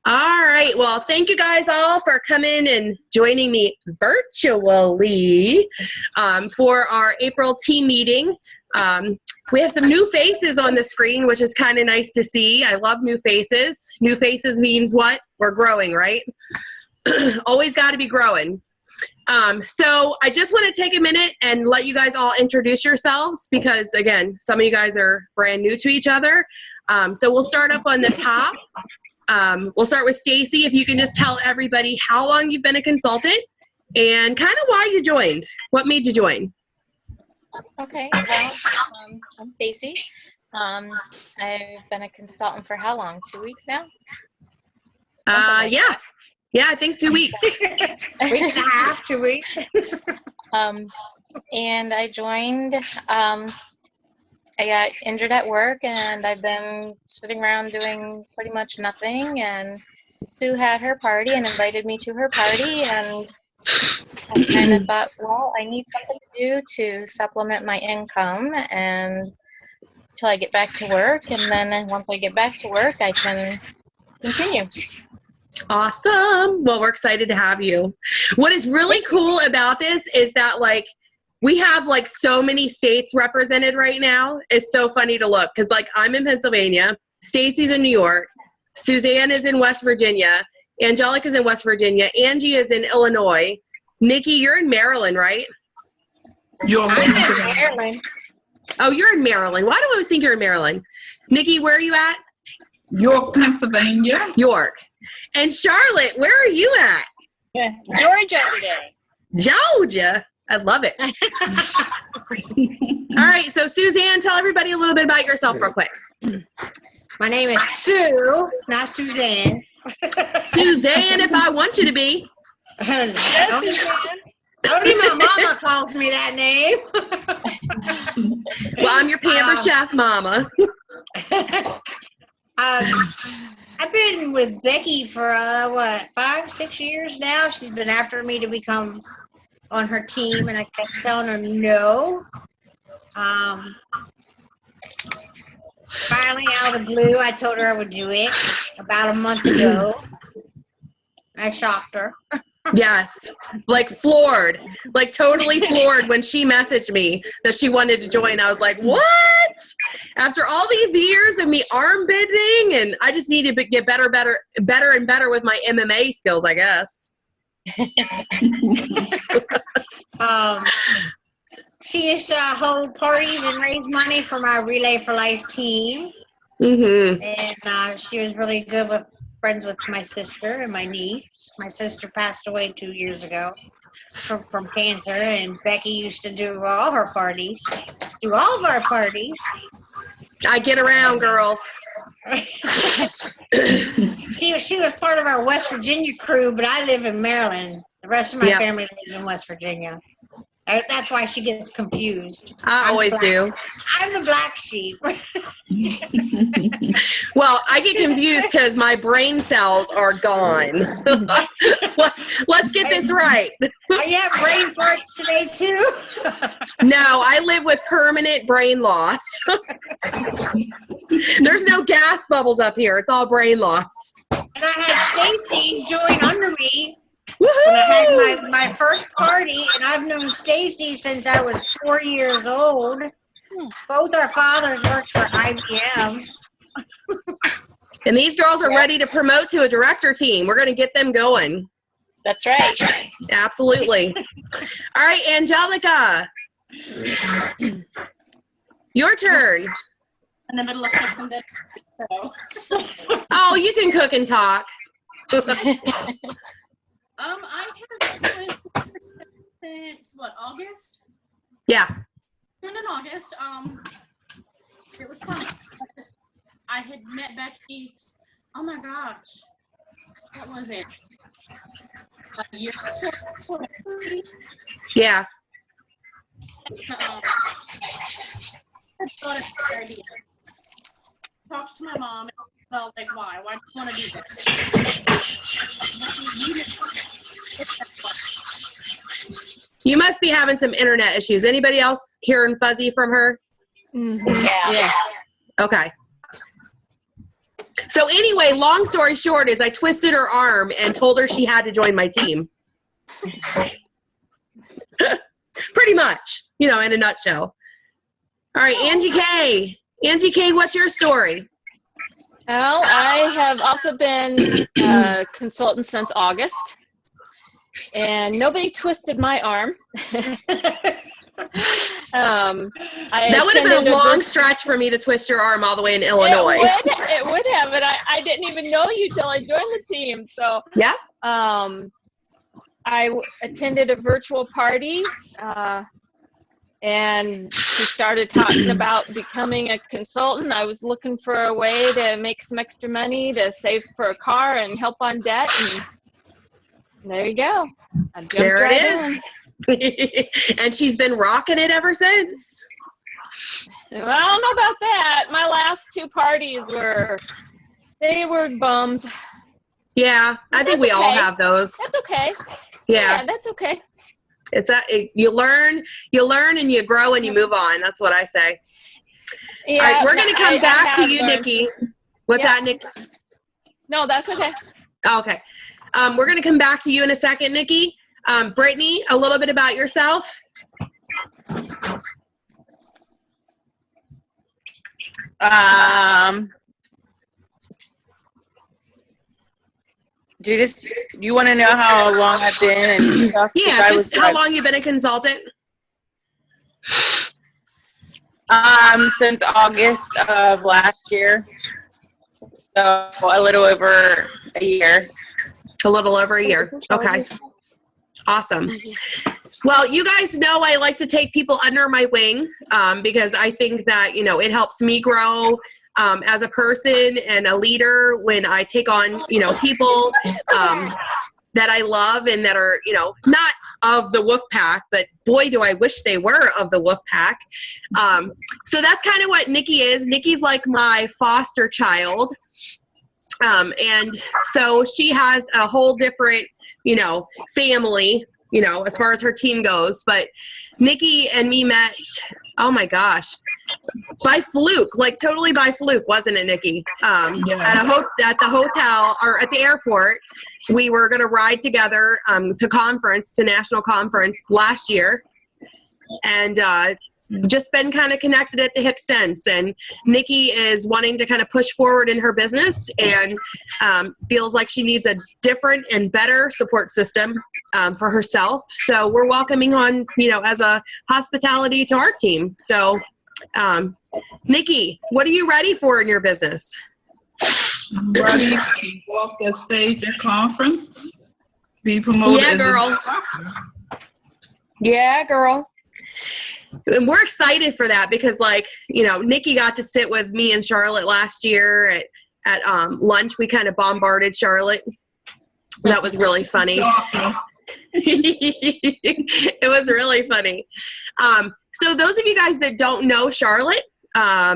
All right. Well, thank you guys all for coming and joining me virtually for our April team meeting. We have some new faces on the screen, which is kind of nice to see. I love new faces. New faces means what? We're growing, right? Always got to be growing. So I just want to take a minute and let you guys all introduce yourselves because, again, some of you guys are brand new to each other. So we'll start up on the top. We'll start with Stacy. If you can just tell everybody how long you've been a consultant and kind of why you joined. What made you join? Okay, well, I'm Stacy. I've been a consultant for how long? 2 weeks now? Yeah. Yeah, I think 2 weeks. Week and a half, 2 weeks. And I joined, I got injured at work and I've been sitting around doing pretty much nothing, and Sue had her party and invited me to her party, and I kind of thought, well, I need something to do to supplement my income and until I get back to work, and then once I get back to work, I can continue. Awesome. Well, we're excited to have you. What is really cool about this is that, like, we have, like, so many states represented right now. It's so funny to look because, like, I'm in Pennsylvania, Stacy's in New York, Suzanne is in West Virginia, Angelica's in West Virginia, Angie is in Illinois. Nikki, you're in Maryland, right? I'm in Maryland. Oh, you're in Maryland. Why do I always think you're in Maryland? Nikki, where are you at? York, Pennsylvania. York. And Charlotte, where are you at? Georgia today. Georgia. I love it. All right. So, Suzanne, tell everybody a little bit about yourself real quick. My name is Sue, not Suzanne. Suzanne, if I want you to be. Only my mama calls me that name. Well, I'm your pampered chef mama. I've been with Becky for, 5-6 years now. She's been after me to become on her team, and I kept telling her no. Finally, out of the blue, I told her I would do it about a month ago. I shocked her. Yes. Like floored. Like totally floored when she messaged me that she wanted to join. I was like, what? After all these years of me arm bending, and I just need to get better and better with my MMA skills, I guess. She used to hold parties and raise money for my Relay for Life team. Mm-hmm. And she was really good with friends with my sister and my niece. My sister passed away 2 years ago from cancer, and Becky used to do all her parties, do all of our parties. I get around, girls. She was part of our West Virginia crew, but I live in Maryland. The rest of my family lives in West Virginia. That's why she gets confused. I always do. I'm the black sheep. Well, I get confused because my brain cells are gone. Let's get this right. You have brain farts today, too? No, I live with permanent brain loss. There's no gas bubbles up here. It's all brain loss. And I had Stacy join under me. When I had my first party, and I've known Stacy since I was 4 years old. Both our fathers worked for IBM. And these girls are ready to promote to a director team. We're going to get them going. That's right. Absolutely. All right, Angelica. Your turn. In the middle of fixing this. So. Oh, you can cook and talk. I have been since what, August? Yeah. In August. It was fun. I had met Becky. Oh my gosh, what was it? A year or so. Yeah. Talked to my mom and felt like, why? Why do you want to do this? You must be having some internet issues. Anybody else hearing fuzzy from her? Mm-hmm. Yeah. Okay. So anyway, long story short is I twisted her arm and told her she had to join my team. Pretty much, in a nutshell. All right, Angie K. Angie K, what's your story? Well, I have also been a consultant since August, and nobody twisted my arm. That would have been a long stretch for me to twist your arm all the way in Illinois. It would have, but I didn't even know you till I joined the team. So yeah, I attended a virtual party, and she started talking about becoming a consultant. I was looking for a way to make some extra money to save for a car and help on debt, and there you go. I jumped there right it is. And she's been rocking it ever since. Well, I don't know about that. My last 2 parties were bums. Yeah, I think we all have those. That's okay. Yeah, that's okay. You learn and you grow and you move on. That's what I say. Yeah, all right, we're going to come back to you, Nikki. What's that, Nikki? No, that's okay. Okay. We're going to come back to you in a second, Nikki. Brittany, a little bit about yourself. You want to know how long I've been and stuff? Yeah, just how long you've been a consultant? Since August of last year. So a little over a year. A little over a year. Okay. Awesome. Well, you guys know I like to take people under my wing because I think that, it helps me grow as a person and a leader when I take on, people that I love and that are, not of the wolf pack, but boy, do I wish they were of the wolf pack. So that's kind of what Nikki is. Nikki's like my foster child. And so she has a whole different, family, as far as her team goes. But Nikki and me met, oh my gosh, by fluke, like totally by fluke, wasn't it, Nikki? At the hotel or at the airport, we were going to ride together to national conference last year. And just been kind of connected at the hip since. And Nikki is wanting to kind of push forward in her business and feels like she needs a different and better support system for herself. So we're welcoming on, as a hospitality to our team. So Nikki, what are you ready for in your business? I'm ready to walk the stage at conference, be promoted. Yeah, girl. Yeah, girl. And we're excited for that because, Nikki got to sit with me and Charlotte last year at lunch. We kind of bombarded Charlotte. That was really funny. It was really funny. So those of you guys that don't know Charlotte,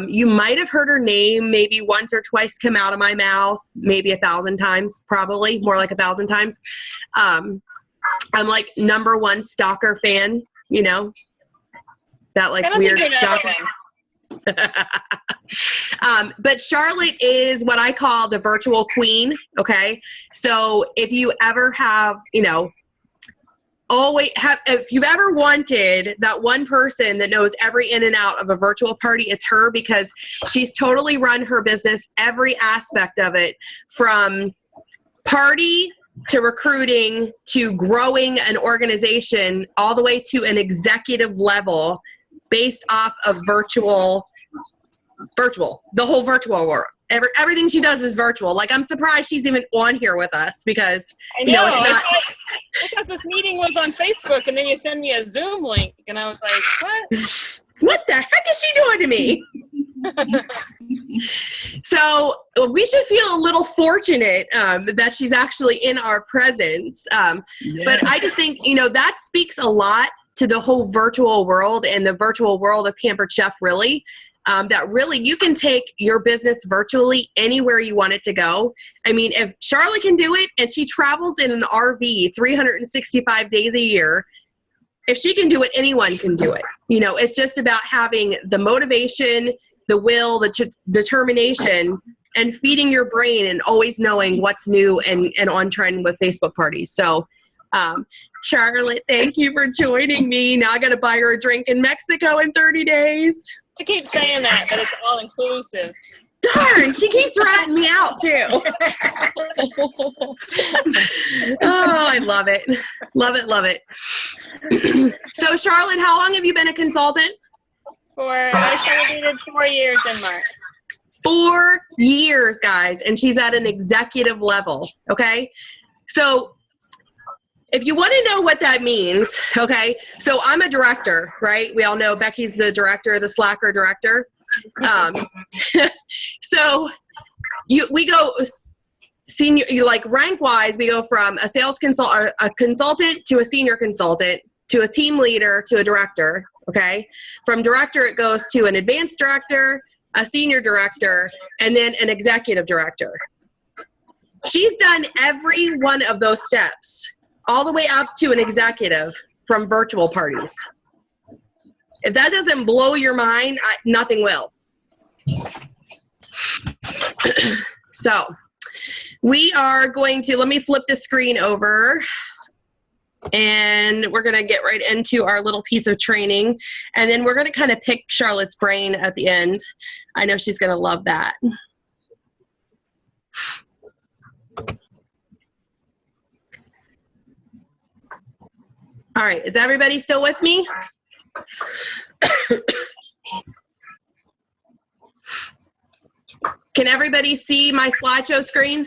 you might have heard her name maybe once or twice come out of my mouth, maybe 1,000 times, probably more like 1,000 times. I'm like #1 stalker fan, that weird stalker. But Charlotte is what I call the virtual queen. Okay. So if you ever have, if you've ever wanted that one person that knows every in and out of a virtual party, it's her, because she's totally run her business, every aspect of it, from party to recruiting to growing an organization all the way to an executive level based off of virtual, the whole virtual world. Everything she does is virtual. Like, I'm surprised she's even on here with us because, I know. it's not. I thought this meeting was on Facebook, and then you send me a Zoom link, and I was like, what? What the heck is she doing to me? So we should feel a little fortunate that she's actually in our presence. But I just think, that speaks a lot to the whole virtual world and the virtual world of Pampered Chef, really. That really you can take your business virtually anywhere you want it to go. I mean, if Charlotte can do it and she travels in an RV 365 days a year, if she can do it, anyone can do it. It's just about having the motivation, the will, the determination, and feeding your brain and always knowing what's new and on trend with Facebook parties. So, Charlotte, thank you for joining me. Now I got to buy her a drink in Mexico in 30 days. I keep saying that, but it's all inclusive. Darn, she keeps ratting me out too. Oh, I love it. Love it, love it. So, Charlotte, how long have you been a consultant? I celebrated 4 years in March. 4 years, guys, and she's at an executive level, okay? So, if you want to know what that means, okay, so I'm a director, right? We all know Becky's the director, the Slacker director. So we go senior, like rank wise, we go from a consultant to a senior consultant to a team leader to a director. Okay. From director, it goes to an advanced director, a senior director, and then an executive director. She's done every one of those steps all the way up to an executive from virtual parties. If that doesn't blow your mind, nothing will. So we are going to, let me flip the screen over, and we're going to get right into our little piece of training. And then we're going to kind of pick Charlotte's brain at the end. I know she's going to love that. All right, is everybody still with me? Can everybody see my slideshow screen?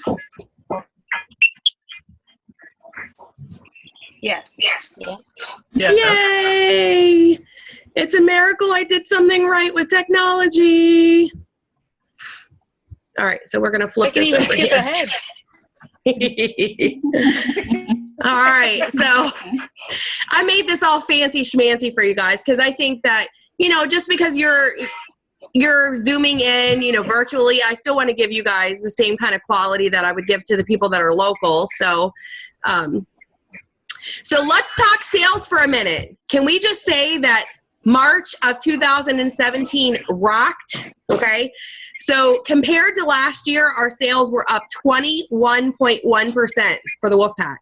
Yes. Yes. Yay! It's a miracle I did something right with technology. All right, so we're going to flip I can this even over skip here. ahead. All right, so I made this all fancy schmancy for you guys because I think that, you know, just because you're zooming in, you know, virtually, I still want to give you guys the same kind of quality that I would give to the people that are local. So, so let's talk sales for a minute. Can we just say that March of 2017 rocked? Okay. So compared to last year, our sales were up 21.1% for the Wolfpack.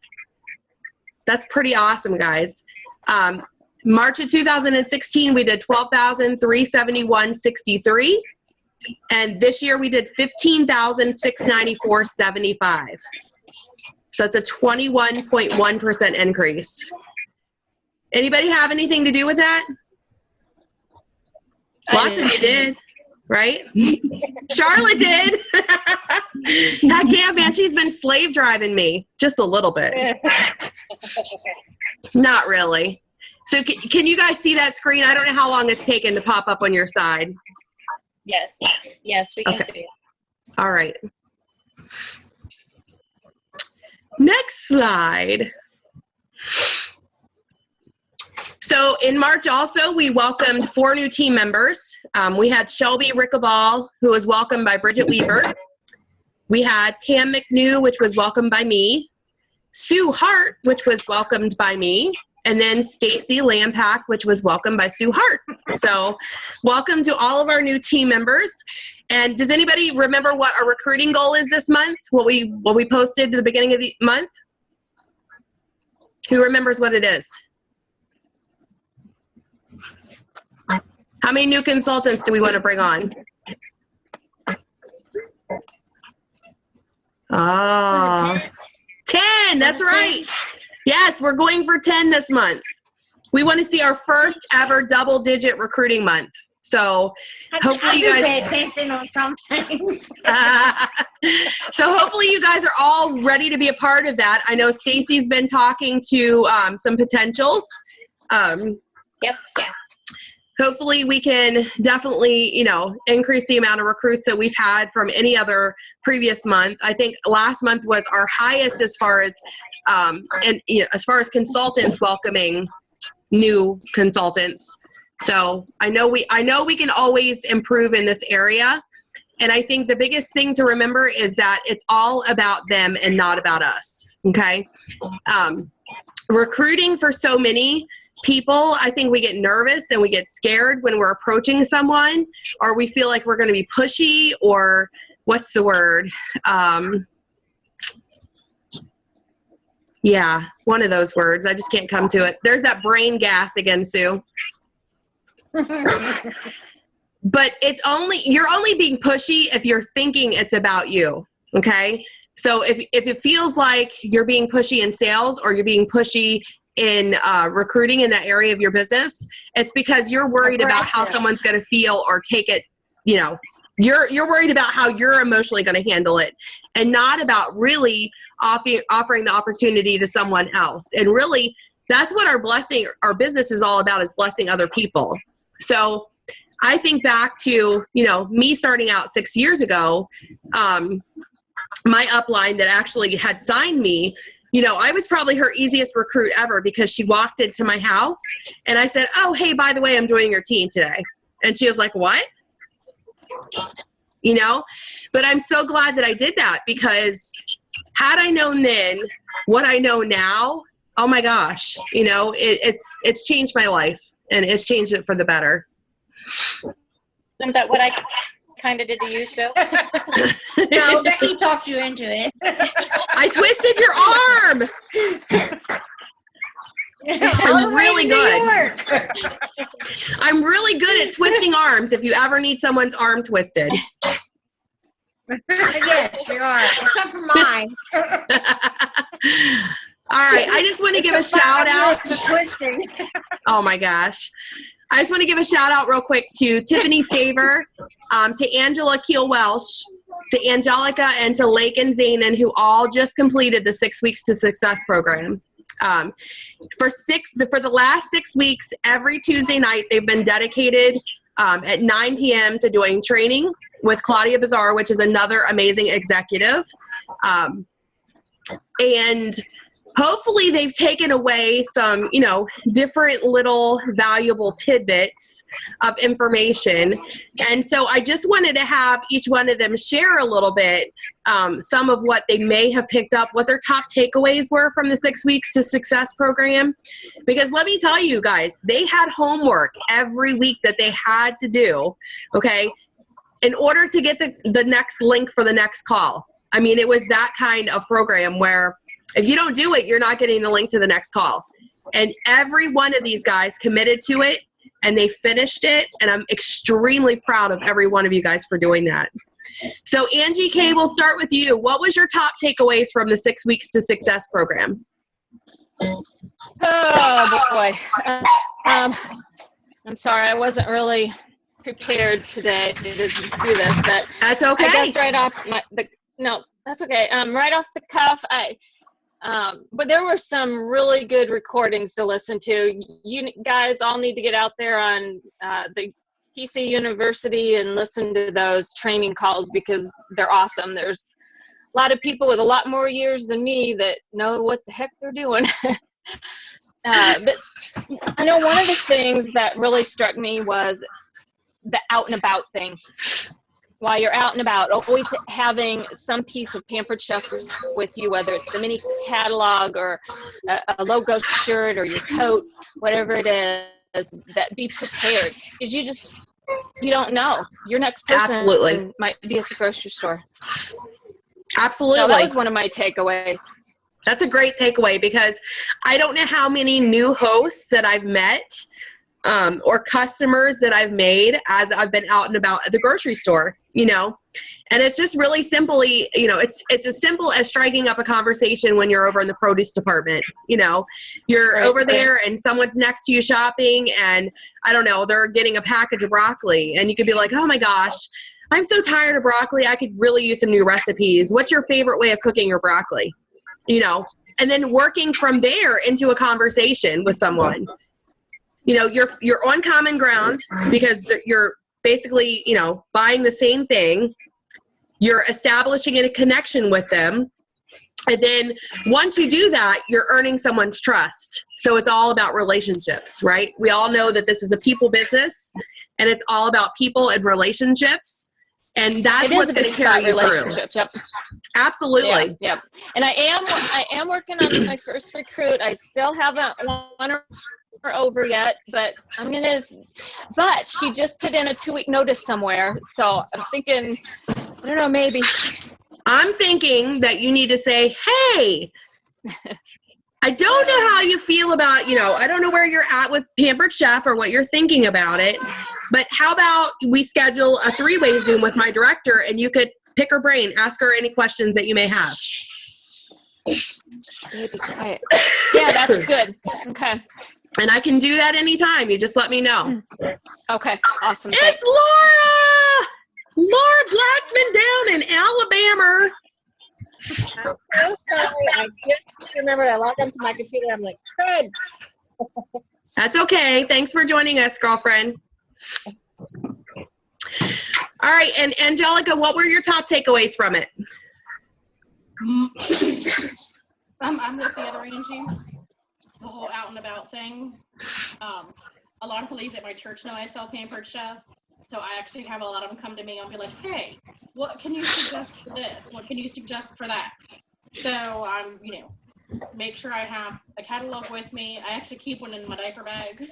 That's pretty awesome, guys. March of 2016, we did 12,371.63. And this year we did 15,694.75. So that's a 21.1% increase. Anybody have anything to do with that? Lots of you did, right? Charlotte did. Heck yeah, man, she's been slave driving me just a little bit. Not really. So can you guys see that screen? I don't know how long it's taken to pop up on your side. Yes. Yes, we can Okay. see it. All right. Next slide. So in March also, we welcomed 4 new team members. We had Shelby Rickaball, who was welcomed by Bridget Weaver. We had Pam McNew, which was welcomed by me. Sue Hart, which was welcomed by me. And then Stacy Lampak, which was welcomed by Sue Hart. So welcome to all of our new team members. And does anybody remember what our recruiting goal is this month? What we posted at the beginning of the month? Who remembers what it is? How many new consultants do we want to bring on? Oh, 10, that's right. Yes, we're going for 10 this month. We want to see our first ever double-digit recruiting month. So hopefully you guys pay attention on some things. So hopefully you guys are all ready to be a part of that. I know Stacy's been talking to some potentials. Yep. Hopefully we can definitely, you know, increase the amount of recruits that we've had from any other previous month. I think last month was our highest as far as as far as consultants welcoming new consultants. So I know we can always improve in this area. And I think the biggest thing to remember is that it's all about them and not about us. Okay. Recruiting for so many people, I think we get nervous and we get scared when we're approaching someone, or we feel like we're going to be pushy, or what's the word? Yeah, one of those words. I just can't come to it. There's that brain gas again, Sue. But you're only being pushy if you're thinking it's about you, okay? So if it feels like you're being pushy in sales or you're being pushy in recruiting in that area of your business, it's because you're worried about how someone's going to feel or take it, you know. You're worried about how you're emotionally going to handle it and not about really offering the opportunity to someone else. And really, that's what our business is all about, is blessing other people. So I think back to, you know, me starting out 6 years ago, my upline that actually had signed me, you know, I was probably her easiest recruit ever because she walked into my house and I said, oh, hey, by the way, I'm joining your team today. And she was like, what? You know, but I'm so glad that I did that, because had I known then what I know now, oh my gosh, you know, it's changed my life, and it's changed it for the better. Isn't that what I kind of did to you, Sue? No, Becky talked you into it. I twisted your arm. I'm really good. I'm really good at twisting arms if you ever need someone's arm twisted. Yes, you are. Except for mine. All right. I just want to give a shout out. Twisting. Oh my gosh. I just want to give a shout out real quick to Tiffany Saver, to Angela Keel Welsh, to Angelica, and to Lake and Zanen, who all just completed the 6 Weeks to Success program. For the last 6 weeks, every Tuesday night, they've been dedicated at 9 p.m. to doing training with Claudia Bazar, which is another amazing executive. And hopefully they've taken away some, you know, different little valuable tidbits of information. And so I just wanted to have each one of them share a little bit, some of what they may have picked up, what their top takeaways were from the 6 Weeks to Success program. Because let me tell you guys, they had homework every week that they had to do, okay, in order to get the next link for the next call. I mean, it was that kind of program where if you don't do it, you're not getting the link to the next call. And every one of these guys committed to it, and they finished it. And I'm extremely proud of every one of you guys for doing that. So Angie K, we'll start with you. What was your top takeaways from the 6 Weeks to Success program? Oh boy. I'm sorry, I wasn't really prepared today to do this, but That's okay. I guess right off no, that's okay. Right off the cuff, but there were some really good recordings to listen to. You guys all need to get out there on the PC University and listen to those training calls, because they're awesome. There's a lot of people with a lot more years than me that know what the heck they're doing. But I know one of the things that really struck me was the out and about thing. While you're out and about, always having some piece of Pampered Chef with you, whether it's the mini catalog or a logo shirt or your coat, whatever it is, that be prepared. Because you don't know. Your next person Absolutely. might be at the grocery store. Absolutely. So that was one of my takeaways. That's a great takeaway, because I don't know how many new hosts that I've met or customers that I've made as I've been out and about at the grocery store, you know, and it's just really simply, you know, it's as simple as striking up a conversation when you're over in the produce department. You know, you're over there and someone's next to you shopping, and I don't know, they're getting a package of broccoli, and you could be like, oh my gosh, I'm so tired of broccoli. I could really use some new recipes. What's your favorite way of cooking your broccoli? You know, and then working from there into a conversation with someone. You know, you're on common ground, because you're basically, you know, buying the same thing. You're establishing a connection with them. And then once you do that, you're earning someone's trust. So it's all about relationships, right? We all know that this is a people business, and it's all about people and relationships. And that's what's going to carry you through. Yep. Absolutely. Yeah. And I am working on my first recruit. I still haven't won her over yet, but but she just put in a 2-week notice somewhere. So I'm thinking I don't know, maybe. I'm thinking that you need to say, hey, I don't know how you feel about, I don't know where you're at with Pampered Chef or what you're thinking about it, but how about we schedule a 3-way Zoom with my director and you could pick her brain, ask her any questions that you may have. Baby, quiet. Yeah, that's good. Okay. And I can do that anytime. You just let me know. Okay, awesome. It's Thanks. Laura! Laura Blackman down in Alabama. I'm so sorry. I just remembered I logged onto my computer. I'm like, Fred. That's okay. Thanks for joining us, girlfriend. All right, and Angelica, what were your top takeaways from it? I'm with the other Angie. The whole out and about thing. A lot of ladies at my church know I sell Pampered Chef, so I actually have a lot of them come to me and be like, "Hey, what can you suggest for this? What can you suggest for that?" So I'm, make sure I have a catalog with me. I actually keep one in my diaper bag.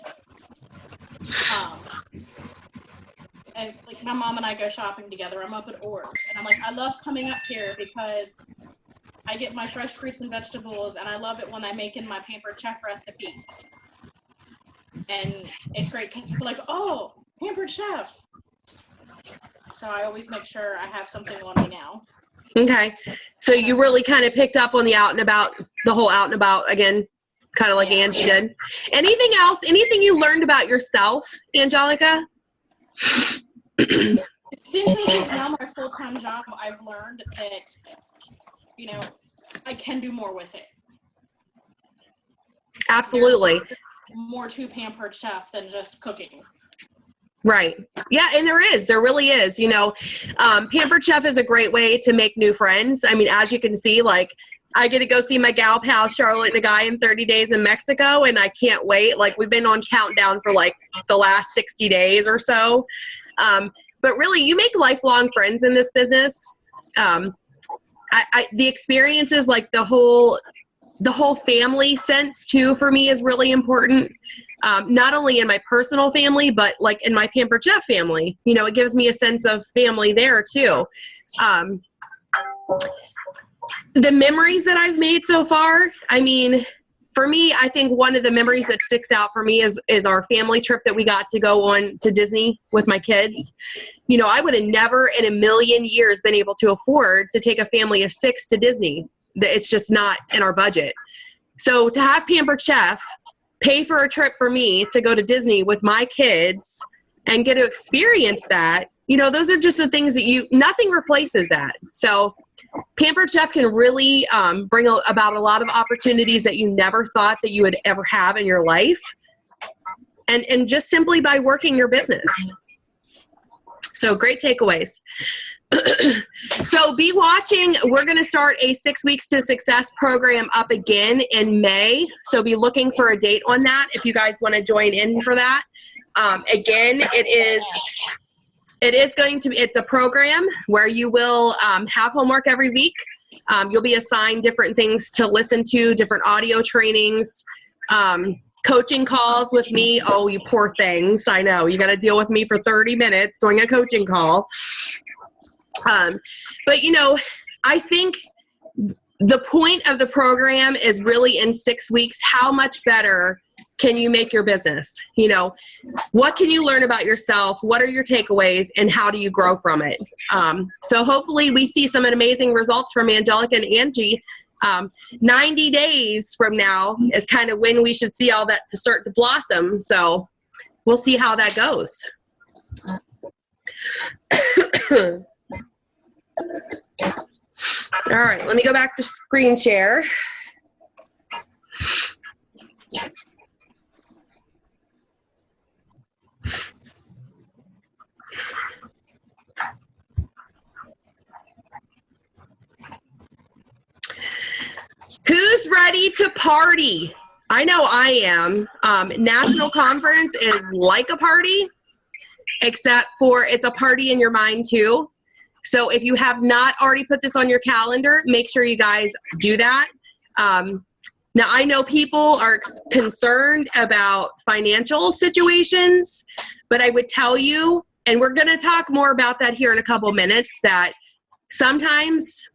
And like my mom and I go shopping together. I'm up at Orbs, and I'm like, I love coming up here because I get my fresh fruits and vegetables, and I love it when I make in my Pampered Chef recipes. And it's great because people are like, oh, Pampered Chef. So I always make sure I have something on me now. Okay. So you really kind of picked up on the out and about, the whole out and about again, kind of like Angie did. Anything else? Anything you learned about yourself, Angelica? Since this is now my full-time job, I've learned that, I can do more with it. Absolutely. More to Pampered Chef than just cooking. Right. Yeah, and there really is. Pampered Chef is a great way to make new friends. I mean, as you can see, like, I get to go see my gal pal, Charlott Nagai, in 30 days in Mexico, and I can't wait. Like, we've been on countdown for, like, the last 60 days or so. But really, you make lifelong friends in this business. The experiences, like the whole family sense, too, for me is really important. Not only in my personal family, but like in my Pampered Chef family. It gives me a sense of family there too. The memories that I've made so far, I mean, for me, I think one of the memories that sticks out for me is our family trip that we got to go on to Disney with my kids. I would have never in a million years been able to afford to take a family of 6 to Disney. It's just not in our budget. So to have Pampered Chef pay for a trip for me to go to Disney with my kids and get to experience that, those are just the things that nothing replaces that. So Pampered Chef can really bring about a lot of opportunities that you never thought that you would ever have in your life. And just simply by working your business. So great takeaways. So be watching. We're going to start a 6 Weeks to Success program up again in May. So be looking for a date on that if you guys want to join in for that. Again, it's a program where you will have homework every week. You'll be assigned different things to listen to, different audio trainings, coaching calls with me. Oh, you poor things. I know. You got to deal with me for 30 minutes doing a coaching call. But I think the point of the program is really in 6 weeks, how much better can you make your business? What can you learn about yourself? What are your takeaways, and how do you grow from it? So hopefully we see some amazing results from Angelica and Angie. 90 days from now is kind of when we should see all that to start to blossom. So we'll see how that goes. All right, let me go back to screen share. Who's ready to party? I know I am. National Conference is like a party, except for it's a party in your mind too. So if you have not already put this on your calendar, make sure you guys do that. Now, I know people are concerned about financial situations, but I would tell you, and we're going to talk more about that here in a couple minutes, that sometimes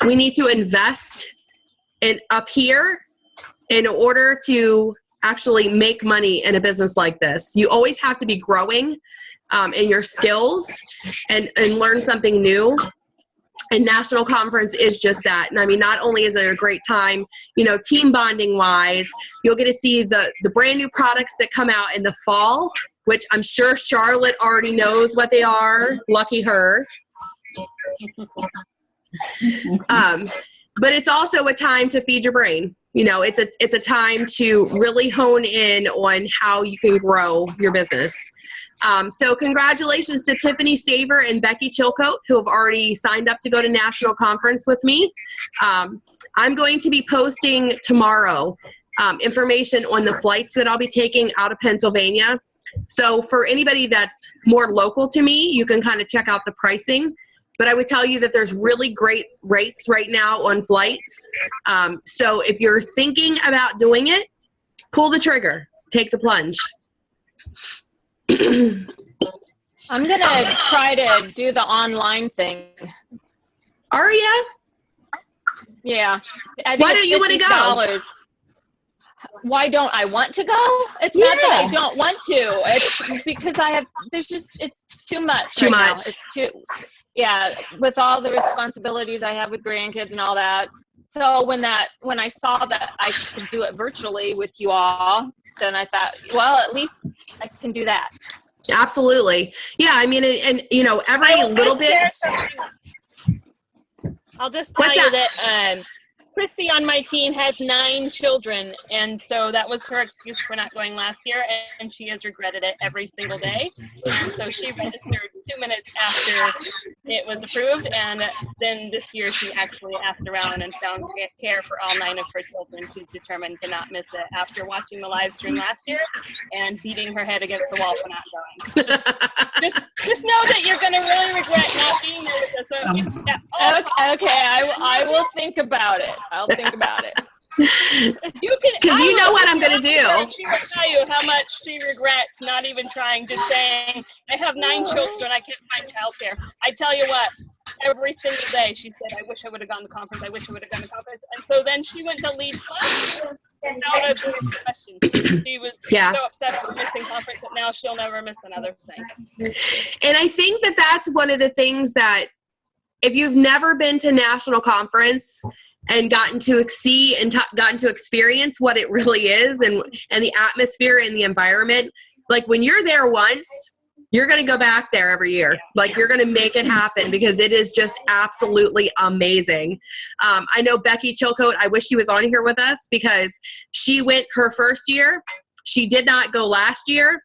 we need to invest in up here in order to actually make money in a business like this. You always have to be growing in your skills and learn something new. And National Conference is just that. And I mean, not only is it a great time, you know, team bonding wise, you'll get to see the brand new products that come out in the fall, which I'm sure Charlotte already knows what they are. Lucky her. But it's also a time to feed your brain. You know, it's a time to really hone in on how you can grow your business. So congratulations to Tiffany Staver and Becky Chilcote, who have already signed up to go to National Conference with me. I'm going to be posting tomorrow information on the flights that I'll be taking out of Pennsylvania. So for anybody that's more local to me, you can kind of check out the pricing. But I would tell you that there's really great rates right now on flights. So if you're thinking about doing it, pull the trigger, take the plunge. I'm going to try to do the online thing. Are ya? Yeah. I think Why don't you want to go? Why don't I want to go? It's not that I don't want to. It's because it's too much. Too right much. Now. It's too, yeah, with all the responsibilities I have with grandkids and all that. So when I saw that I could do it virtually with you all, then I thought, well, at least I can do that. Absolutely. Yeah, I mean, and you know, every little bit. I'll just tell you that Christy on my team has 9 children, and so that was her excuse for not going last year, and she has regretted it every single day. So she registered 2 minutes after it was approved, and then this year she actually asked around and found care for all 9 of her children. She's determined to not miss it after watching the live stream last year and beating her head against the wall for not going. Just know that you're going to really regret not being there with us. So, yeah, okay, I will think about it. I'll think about it. Because you know what I'm going to do. She will tell you how much she regrets not even trying, just saying, I have 9 children, I can't find childcare. I tell you what, every single day she said, I wish I would have gone to conference, I wish I would have gone to conference. And so then she went to lead class without a question. She was so upset with missing conference that now she'll never miss another thing. And I think that that's one of the things that if you've never been to National Conference and gotten to see and gotten to experience what it really is and the atmosphere and the environment, like when you're there once, you're going to go back there every year. Like you're going to make it happen because it is just absolutely amazing. I know Becky Chilcote, I wish she was on here with us because she went her first year. She did not go last year.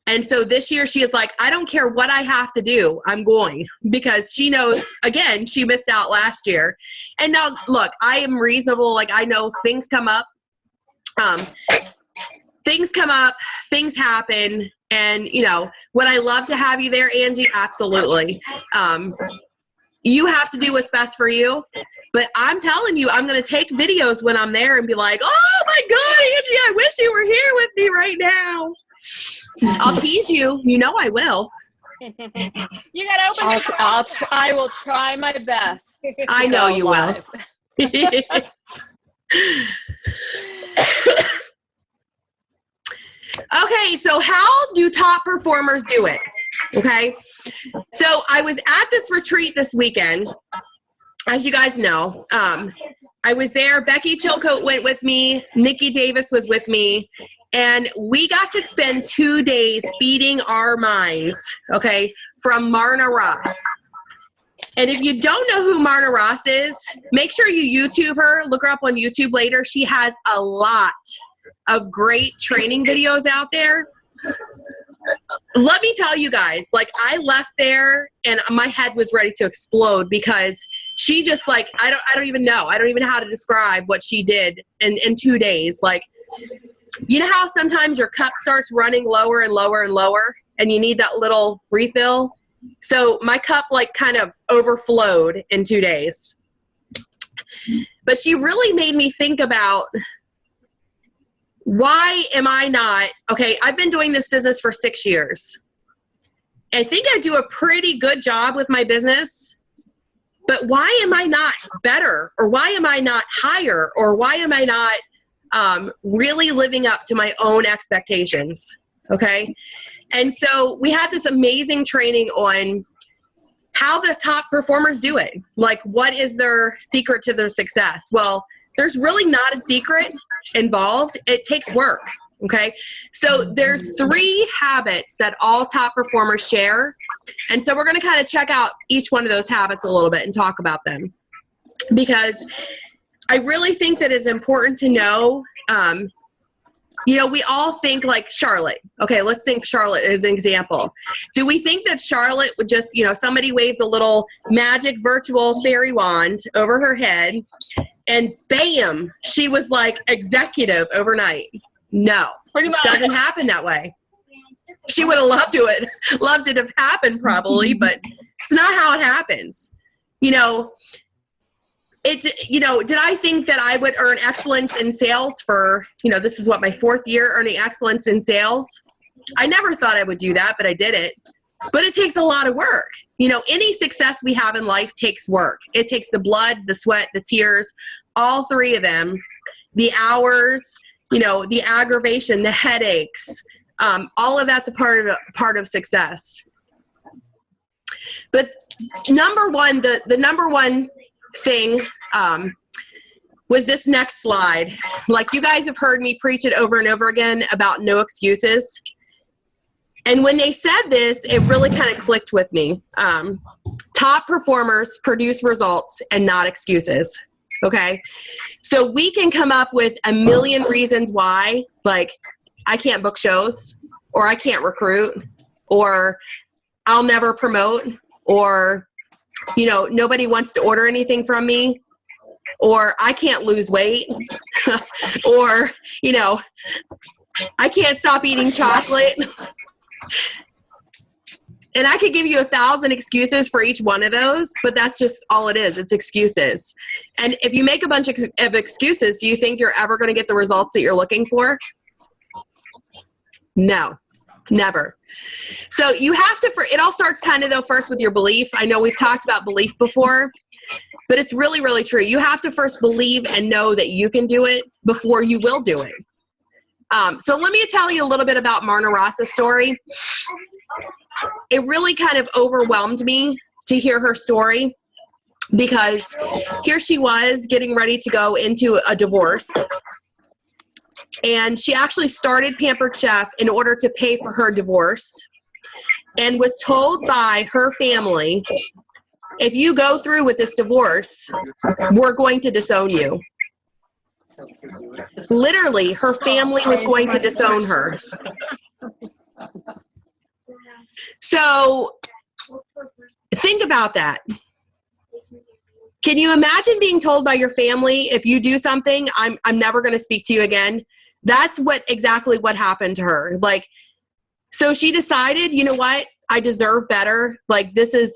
And so this year she is like, I don't care what I have to do, I'm going, because she knows, again, she missed out last year. And now, look, I am reasonable. Like, I know things come up. Things happen. And, you know, would I love to have you there, Angie? Absolutely. You have to do what's best for you. But I'm telling you, I'm going to take videos when I'm there and be like, oh, my God, Angie, I wish you were here with me right now. I'll tease you. You know I will. You gotta open I will try my best. I know you will. Okay, so how do top performers do it? Okay, so I was at this retreat this weekend. As you guys know, I was there. Becky Chilcote went with me. Nikki Davis was with me. And we got to spend 2 days feeding our minds, okay, from Marna Ross. And if you don't know who Marna Ross is, make sure you YouTube her. Look her up on YouTube later. She has a lot of great training videos out there. Let me tell you guys, like I left there and my head was ready to explode because she just like, I don't even know. I don't even know how to describe what she did in 2 days. Like, you know how sometimes your cup starts running lower and lower and lower and you need that little refill? So my cup like kind of overflowed in 2 days. But she really made me think about why am I not, okay, I've been doing this business for 6 years. I think I do a pretty good job with my business, but why am I not better? Or why am I not higher? Or why am I not really living up to my own expectations? Okay. And so we had this amazing training on how the top performers do it. Like, what is their secret to their success? Well, there's really not a secret involved. It takes work. Okay. So there's 3 habits that all top performers share. And so we're going to kind of check out each one of those habits a little bit and talk about them, because I really think that it's important to know, we all think like Charlotte. Okay, let's think Charlotte as an example. Do we think that Charlotte would just, somebody waved a little magic virtual fairy wand over her head and bam, she was like executive overnight? No, Pretty much. doesn't happen that way. She would have loved it to have happened probably, but it's not how it happens. Did I think that I would earn excellence in sales for, this is what, my 4th year earning excellence in sales? I never thought I would do that, but I did it. But it takes a lot of work. Any success we have in life takes work. It takes the blood, the sweat, the tears, all 3 of them, the hours, the aggravation, the headaches, all of that's a part of success. But number one, the number one thing was this next slide. Like, you guys have heard me preach it over and over again about no excuses. And when they said this, it really kind of clicked with me. Top performers produce results and not excuses. Okay. So we can come up with a million reasons why, like, I can't book shows, or I can't recruit, or I'll never promote, or, nobody wants to order anything from me, or I can't lose weight, or, I can't stop eating chocolate. And I could give you 1,000 excuses for each one of those, but that's just all it is. It's excuses. And if you make a bunch of excuses, do you think you're ever going to get the results that you're looking for? No, never. So you have to, it all starts kind of though first with your belief. I know we've talked about belief before, but it's really, really true. You have to first believe and know that you can do it before you will do it. So let me tell you a little bit about Marna Ross's story. It really kind of overwhelmed me to hear her story, because here she was getting ready to go into a divorce. And she actually started Pampered Chef in order to pay for her divorce, and was told by her family, if you go through with this divorce, we're going to disown you. Literally, her family was going to disown her. So think about that. Can you imagine being told by your family, if you do something, I'm never going to speak to you again? That's exactly what happened to her. Like, so she decided, you know what? I deserve better. Like, this is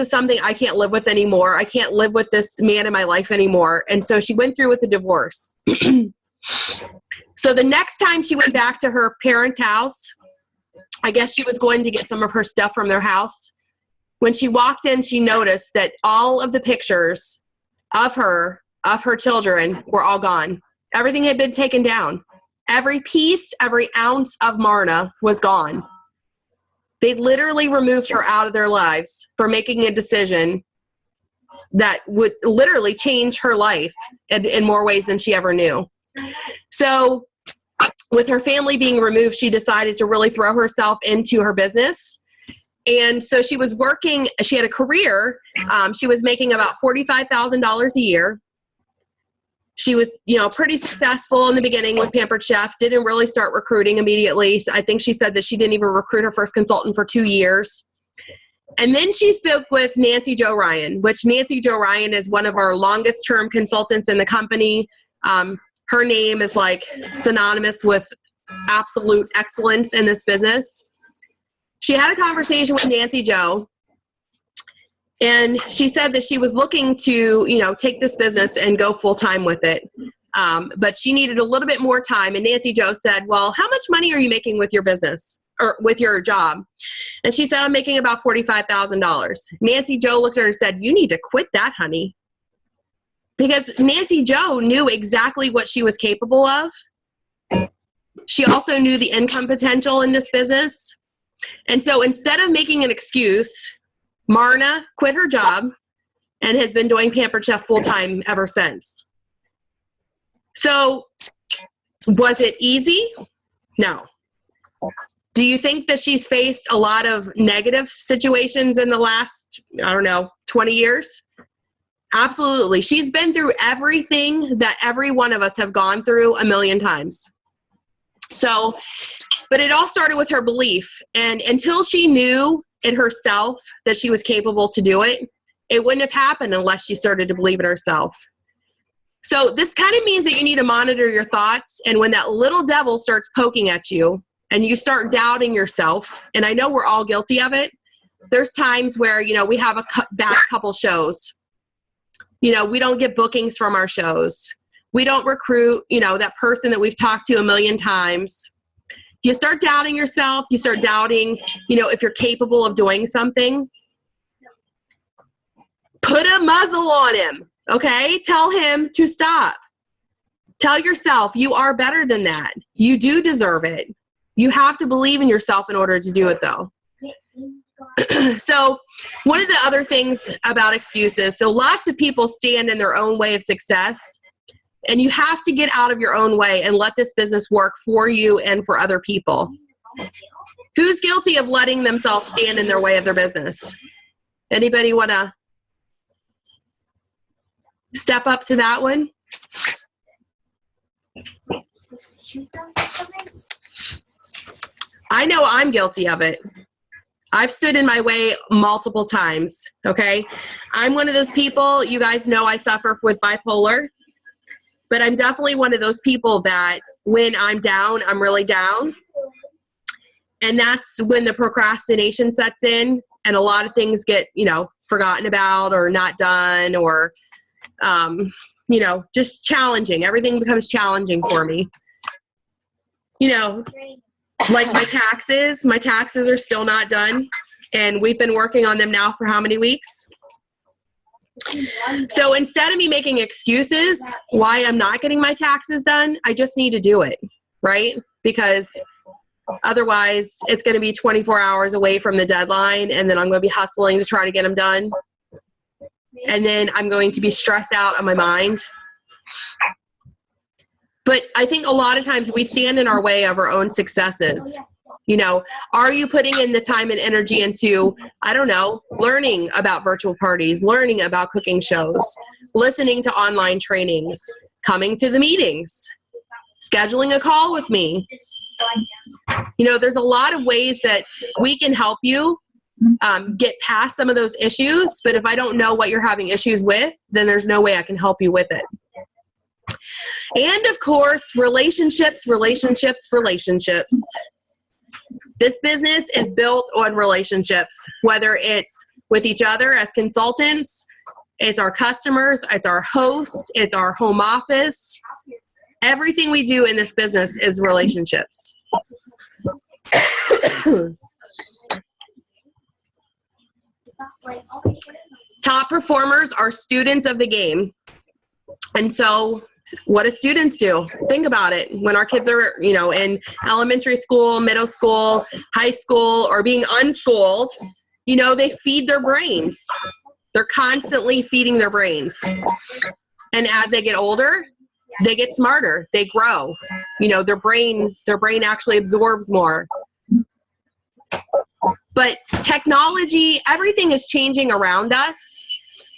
something I can't live with anymore. I can't live with this man in my life anymore. And so she went through with the divorce. So the next time she went back to her parents' house, I guess she was going to get some of her stuff from their house. When she walked in, she noticed that all of the pictures of her children were all gone. Everything had been taken down. Every piece, every ounce of Marna was gone. They literally removed her out of their lives for making a decision that would literally change her life in more ways than she ever knew. So with her family being removed, she decided to really throw herself into her business. And so she was working, she had a career. She was making about $45,000 a year. She was, pretty successful in the beginning with Pampered Chef, didn't really start recruiting immediately. I think she said that she didn't even recruit her first consultant for 2 years. And then she spoke with Nancy Jo Ryan, which Nancy Jo Ryan is one of our longest term consultants in the company. Her name is like synonymous with absolute excellence in this business. She had a conversation with Nancy Jo, and she said that she was looking to, take this business and go full time with it. But she needed a little bit more time. And Nancy Jo said, well, how much money are you making with your business? or with your job? And she said, I'm making about $45,000. Nancy Joe looked at her and said, you need to quit that, honey. Because Nancy Joe knew exactly what she was capable of. She also knew the income potential in this business. And so instead of making an excuse, Marna quit her job and has been doing Pampered Chef full-time ever since. So was it easy? No. Do you think that she's faced a lot of negative situations in the last, 20 years? Absolutely. She's been through everything that every one of us have gone through a million times. So, but it all started with her belief. And until she knew in herself that she was capable to do it, it wouldn't have happened unless she started to believe in herself. So this kind of means that you need to monitor your thoughts. And when that little devil starts poking at you and you start doubting yourself, and I know we're all guilty of it, there's times where, we have a bad couple shows. We don't get bookings from our shows. We don't recruit, that person that we've talked to a million times. You start doubting yourself. You start doubting, if you're capable of doing something. Put a muzzle on him, okay? Tell him to stop. Tell yourself you are better than that. You do deserve it. You have to believe in yourself in order to do it, though. So one of the other things about excuses, so lots of people stand in their own way of success, and you have to get out of your own way and let this business work for you and for other people. Who's guilty of letting themselves stand in their way of their business? Anybody want to step up to that one? I know I'm guilty of it. I've stood in my way multiple times, okay? I'm one of those people, you guys know I suffer with bipolar, but I'm definitely one of those people that when I'm down, I'm really down. And that's when the procrastination sets in and a lot of things get, forgotten about or not done or, just challenging. Everything becomes challenging for me. Like my taxes are still not done, and we've been working on them now for how many weeks? So instead of me making excuses why I'm not getting my taxes done, I just need to do it, right? Because otherwise it's going to be 24 hours away from the deadline, and then I'm going to be hustling to try to get them done. And then I'm going to be stressed out on my mind. But I think a lot of times we stand in our way of our own successes. Are you putting in the time and energy into, learning about virtual parties, learning about cooking shows, listening to online trainings, coming to the meetings, scheduling a call with me? There's a lot of ways that we can help you get past some of those issues. But if I don't know what you're having issues with, then there's no way I can help you with it. And of course, relationships. This business is built on relationships, whether it's with each other as consultants, it's our customers, it's our hosts, it's our home office. Everything we do in this business is relationships. Top performers are students of the game. And so what do students do? Think about it. When our kids are, in elementary school, middle school, high school, or being unschooled, they feed their brains. They're constantly feeding their brains. And as they get older, they get smarter. They grow. Their brain actually absorbs more. But technology, everything is changing around us.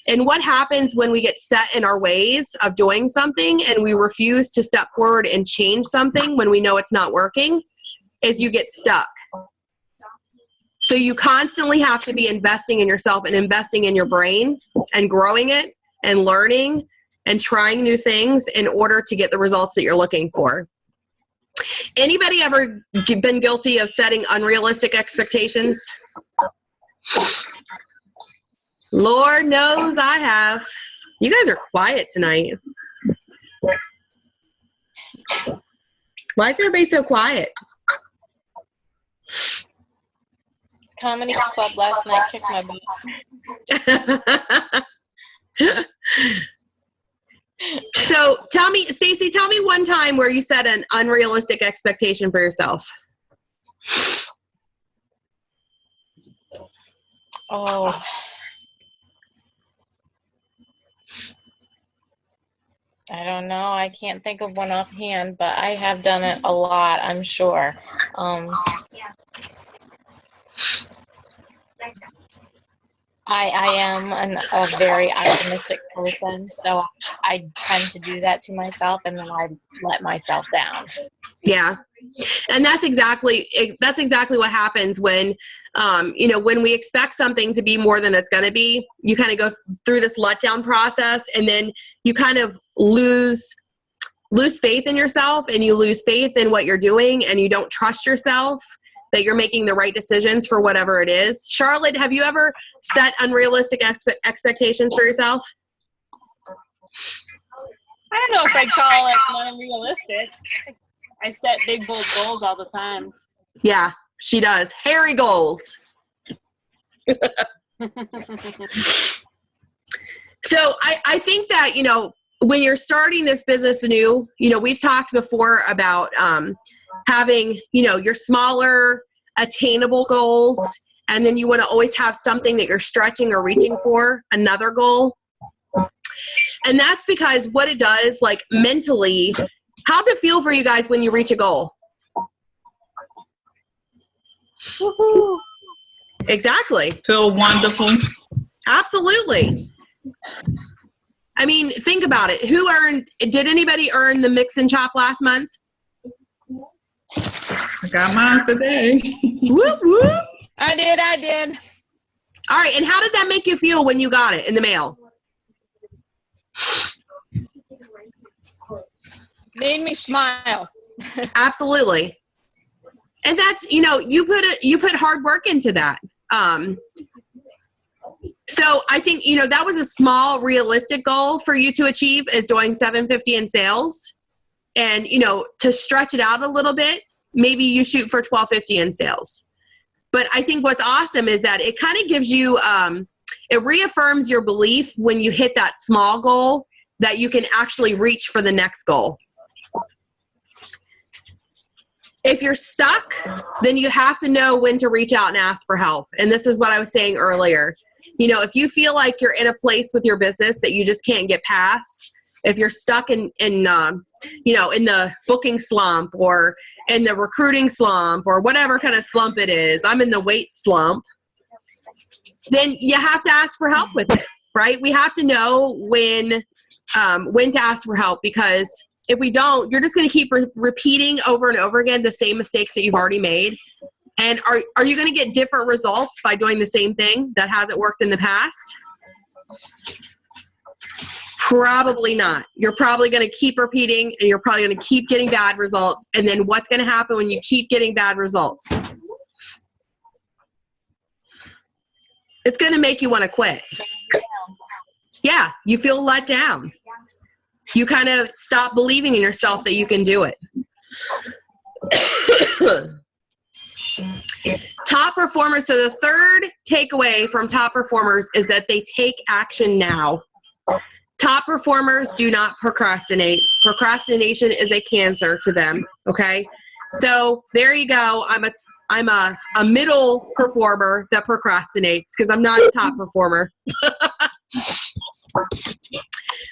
And what happens when we get set in our ways of doing something and we refuse to step forward and change something when we know it's not working is you get stuck. So you constantly have to be investing in yourself and investing in your brain and growing it and learning and trying new things in order to get the results that you're looking for. Anybody ever been guilty of setting unrealistic expectations? Lord knows I have. You guys are quiet tonight. Why is everybody so quiet? comedy club last night kicked my butt. So tell me, Stacy, tell me one time where you set an unrealistic expectation for yourself. Oh. I don't know. I can't think of one offhand, but I have done it a lot, I'm sure. I am a very optimistic person, so I tend to do that to myself, and then I let myself down. Yeah. And that's exactly what happens when, when we expect something to be more than it's going to be. You kind of go through this letdown process, and then you kind of lose faith in yourself, and you lose faith in what you're doing, and you don't trust yourself that you're making the right decisions for whatever it is. Charlotte, have you ever set unrealistic expectations for yourself? I don't know if I'd call it unrealistic. I set big, bold goals all the time. Yeah, she does. Hairy goals. So I think that, when you're starting this business new, we've talked before about having, your smaller attainable goals. And then you want to always have something that you're stretching or reaching for, another goal. And that's because what it does, like mentally, how's it feel for you guys when you reach a goal? Woohoo. Exactly. Feel wonderful. Absolutely. I mean, think about it. Did anybody earn the mix and chop last month? I got mine today. Whoop, whoop. I did. All right. And how did that make you feel when you got it in the mail? Made me smile. Absolutely. And that's, you put hard work into that. So I think, that was a small realistic goal for you to achieve, is doing $750 in sales. And, to stretch it out a little bit, maybe you shoot for $1250 in sales. But I think what's awesome is that it kind of gives you, it reaffirms your belief when you hit that small goal that you can actually reach for the next goal. If you're stuck, then you have to know when to reach out and ask for help. And this is what I was saying earlier. If you feel like you're in a place with your business that you just can't get past, if you're stuck in the booking slump or in the recruiting slump or whatever kind of slump it is, I'm in the weight slump, then you have to ask for help with it, right? We have to know when to ask for help, because if we don't, you're just going to keep repeating over and over again the same mistakes that you've already made. And are you going to get different results by doing the same thing that hasn't worked in the past? Probably not. You're probably going to keep repeating, and you're probably going to keep getting bad results. And then what's going to happen when you keep getting bad results? It's going to make you want to quit. Yeah, you feel let down. You kind of stop believing in yourself that you can do it. Top performers. So the third takeaway from top performers is that they take action now. Top performers do not procrastinate. Procrastination is a cancer to them. Okay. So there you go. I'm a middle performer that procrastinates because I'm not a top performer.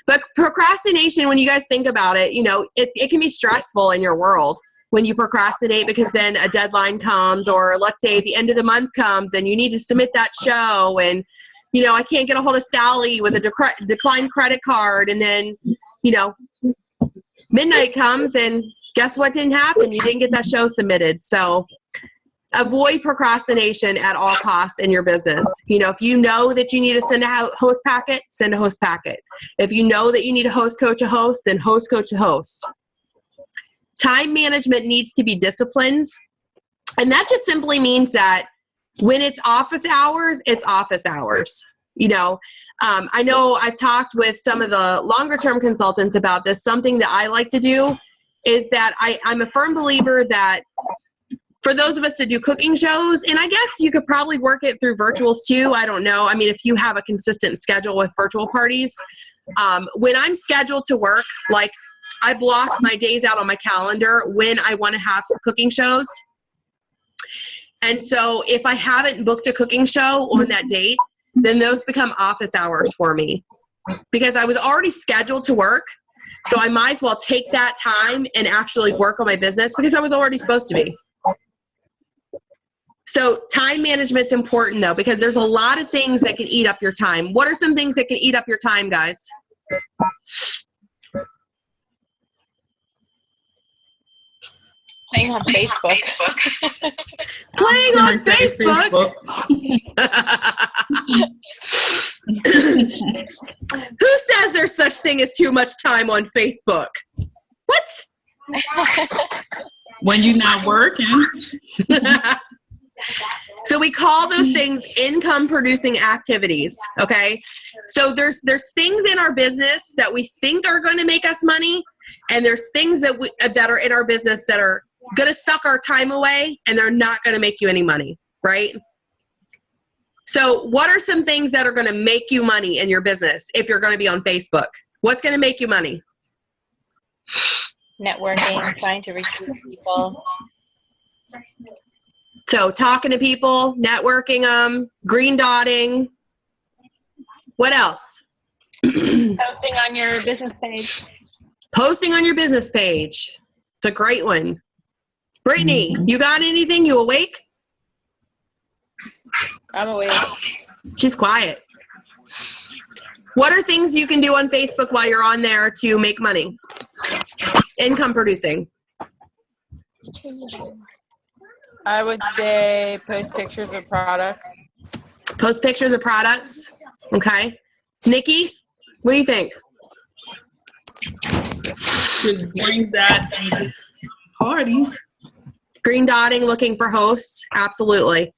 But procrastination, when you guys think about it, it can be stressful in your world when you procrastinate, because then a deadline comes, or let's say the end of the month comes and you need to submit that show, and I can't get a hold of Sally with a declined credit card, and then midnight comes and guess what didn't happen? You didn't get that show submitted. So avoid procrastination at all costs in your business. If you know that you need to send a host packet, send a host packet. If you know that you need to host coach a host, then host coach a host. Time management needs to be disciplined. And that just simply means that when it's office hours, it's office hours. I know I've talked with some of the longer term consultants about this. Something that I like to do is that I'm a firm believer that for those of us that do cooking shows, and I guess you could probably work it through virtuals too. I don't know. I mean, if you have a consistent schedule with virtual parties, when I'm scheduled to work, like I block my days out on my calendar when I want to have cooking shows. And so if I haven't booked a cooking show on that date, then those become office hours for me because I was already scheduled to work. So I might as well take that time and actually work on my business because I was already supposed to be. So time management's important though, because there's a lot of things that can eat up your time. What are some things that can eat up your time, guys? Playing on Facebook. Playing on Facebook? Who says there's such thing as too much time on Facebook? What? When you're not working. So we call those things income producing activities, okay? So there's things in our business that we think are going to make us money, and there's things that are in our business that are going to suck our time away and they're not going to make you any money, right? So what are some things that are going to make you money in your business if you're going to be on Facebook? What's going to make you money? Networking, trying to recruit people. So talking to people, networking them, green dotting. What else? Posting on your business page. Posting on your business page. It's a great one. Brittany, you got anything? You awake? I'm awake. She's quiet. What are things you can do on Facebook while you're on there to make money? Income producing. I would say post pictures of products. Post pictures of products. Okay. Nikki, what do you think? To bring that to parties. Green dotting, looking for hosts. Absolutely.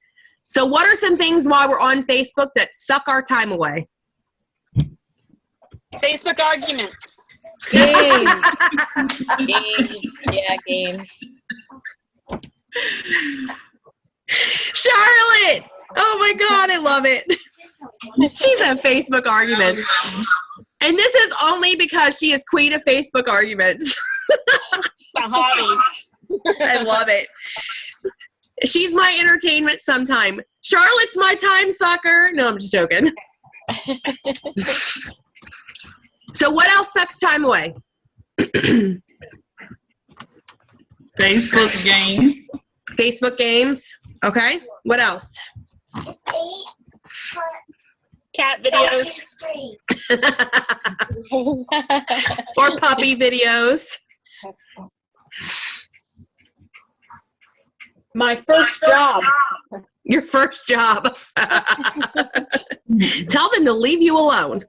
So what are some things while we're on Facebook that suck our time away? Facebook arguments. Games. Games. Yeah, games. Charlotte! Oh my God, I love it. She's at Facebook arguments. And this is only because she is queen of Facebook arguments. A hobby. I love it. She's my entertainment sometime. Charlotte's my time sucker. No, I'm just joking. So what else sucks time away? Facebook games. Facebook games. Okay. What else? Cat videos. Or puppy videos. My first job. Your first job. Tell them to leave you alone.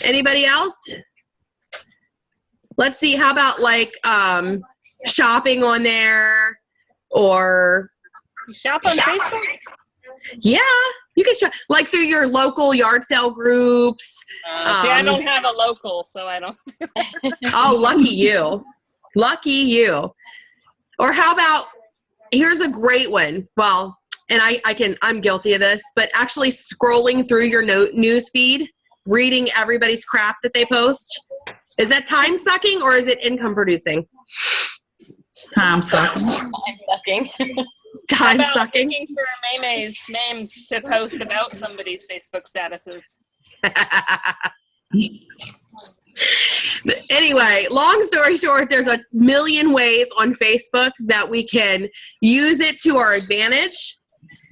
Anybody else? Let's see. How about like shopping on there or You shop on Facebook? yeah, you can shop like through your local yard sale groups. See, I don't have a local, so I don't. Oh, lucky you. Lucky you. Or how about, here's a great one. Well, and I'm guilty of this, but actually scrolling through your news feed, reading everybody's crap that they post. Is that time sucking or is it income producing? Time sucking. I'm sucking. Time How about sucking. looking for Maymay's names to post about somebody's Facebook statuses? Anyway, long story short, there's a million ways on Facebook that we can use it to our advantage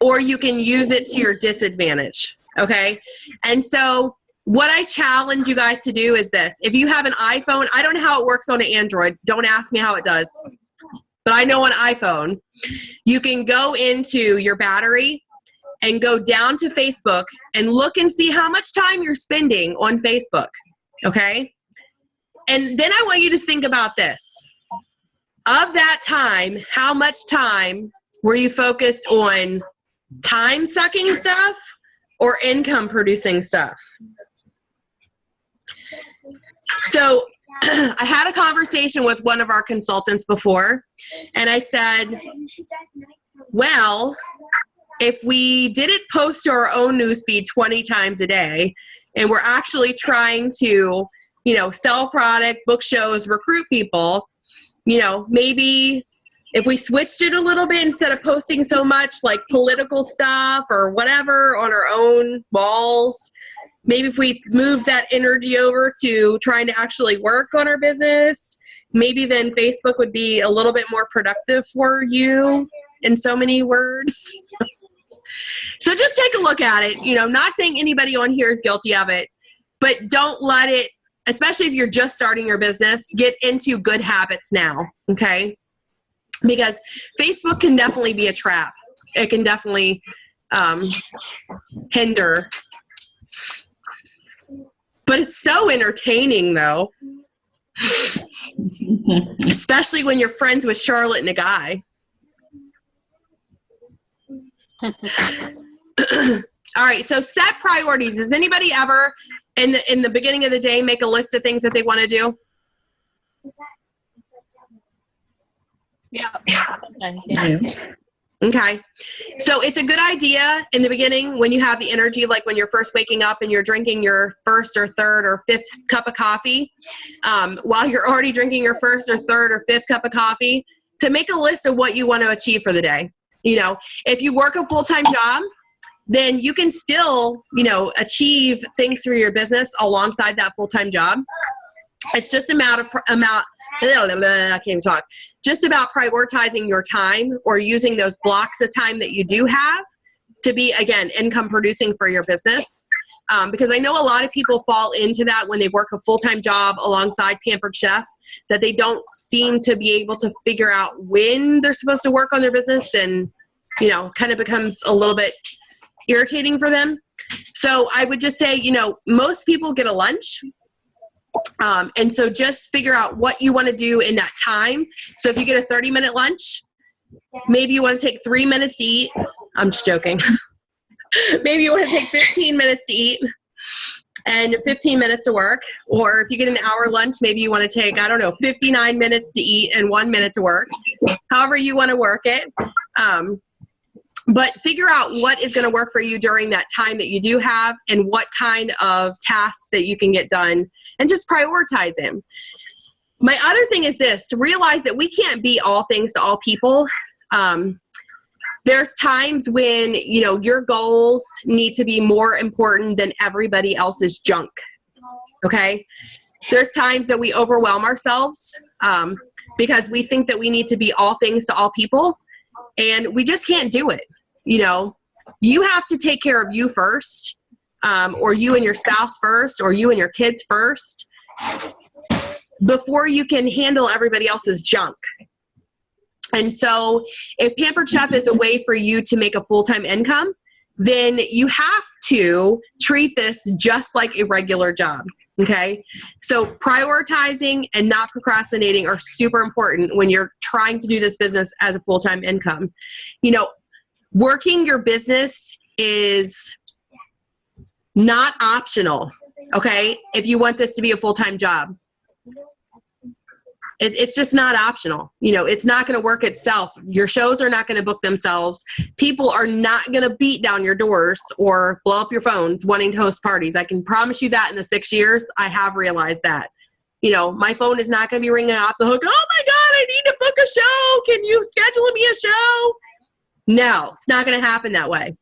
or you can use it to your disadvantage. Okay. And so what I challenge you guys to do is this. If you have an iPhone, I don't know how it works on an Android. Don't ask me how it does. But I know on iPhone, you can go into your battery and go down to Facebook and look and see how much time you're spending on Facebook. Okay? And then I want you to think about this. Of that time, how much time were you focused on time-sucking stuff or income-producing stuff? So I had a conversation with one of our consultants before, and I said, well, if we didn't post to our own newsfeed 20 times a day, and we're actually trying to, you know, sell product, book shows, recruit people, you know, maybe if we switched it a little bit, instead of posting so much like political stuff or whatever on our own walls, maybe if we moved that energy over to trying to actually work on our business, maybe then Facebook would be a little bit more productive for you, in so many words. So just take a look at it. You know, not saying anybody on here is guilty of it, but don't let it, especially if you're just starting your business, get into good habits now, okay? Because Facebook can definitely be a trap. It can definitely hinder. But it's so entertaining, though. Especially when you're friends with Charlott Nagai. All right, so set priorities. Does anybody ever, in the beginning of the day, make a list of things that they want to do? Yeah. Sometimes, yeah. Okay. So it's a good idea in the beginning when you have the energy, like when you're first waking up and you're drinking your first or third or fifth cup of coffee, while you're already drinking your first or third or fifth cup of coffee, to make a list of what you want to achieve for the day. You know, if you work a full-time job, then you can still, you know, achieve things through your business alongside that full-time job. It's just I can't even talk. Just about prioritizing your time or using those blocks of time that you do have to be, again, income producing for your business. Because I know a lot of people fall into that when they work a full-time job alongside Pampered Chef, that they don't seem to be able to figure out when they're supposed to work on their business, and, you know, kind of becomes a little bit irritating for them. So I would just say, you know, most people get a lunch. And so just figure out what you want to do in that time. So if you get a 30-minute lunch, maybe you want to take 3 minutes to eat. I'm just joking. Maybe you want to take 15 minutes to eat and 15 minutes to work. Or if you get an hour lunch, maybe you want to take, I don't know, 59 minutes to eat and 1 minute to work. However you want to work it. But figure out what is going to work for you during that time that you do have, and what kind of tasks that you can get done, and just prioritize them. My other thing is this: to realize that we can't be all things to all people. There's times when, you know, your goals need to be more important than everybody else's junk. Okay? There's times that we overwhelm ourselves because we think that we need to be all things to all people, and we just can't do it. You know, you have to take care of you first, or you and your spouse first, or you and your kids first, before you can handle everybody else's junk. And so if Pampered Chef is a way for you to make a full-time income, then you have to treat this just like a regular job. Okay. So prioritizing and not procrastinating are super important when you're trying to do this business as a full-time income. You know, working your business is not optional. Okay. If you want this to be a full-time job, it's just not optional. You know, it's not going to work itself. Your shows are not going to book themselves. People are not going to beat down your doors or blow up your phones wanting to host parties. I can promise you that in the 6 years, I have realized that. You know, my phone is not going to be ringing off the hook. Oh my God, I need to book a show. Can you schedule me a show? No, it's not going to happen that way.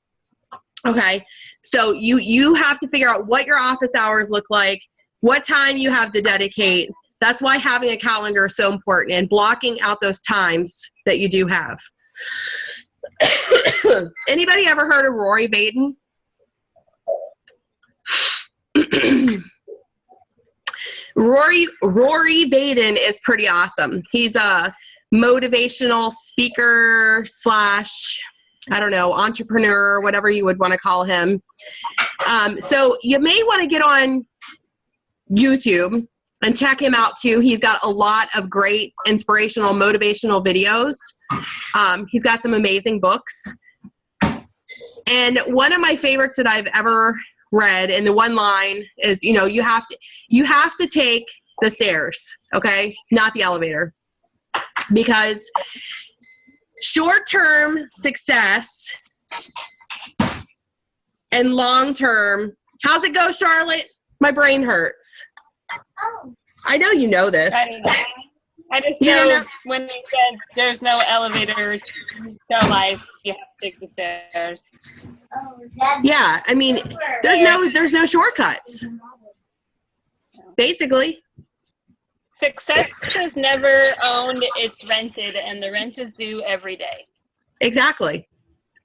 Okay. So you have to figure out what your office hours look like, what time you have to dedicate. That's why having a calendar is so important, and blocking out those times that you do have. Anybody ever heard of Rory Baden? Rory Baden is pretty awesome. He's a motivational speaker / I don't know, entrepreneur, whatever you would want to call him. So you may want to get on YouTube and check him out too. He's got a lot of great inspirational, motivational videos. He's got some amazing books. And one of my favorites that I've ever read, and the one line is, you know, you have to take the stairs, okay? Not the elevator. Because short-term success and long-term, how's it go, Charlotte? My brain hurts. I know you know this. I just You don't know know? when it says there's no elevator to life, you have to take the stairs. Yeah, I mean, there's no shortcuts. Basically. Success is never owned, it's rented, and the rent is due every day. Exactly.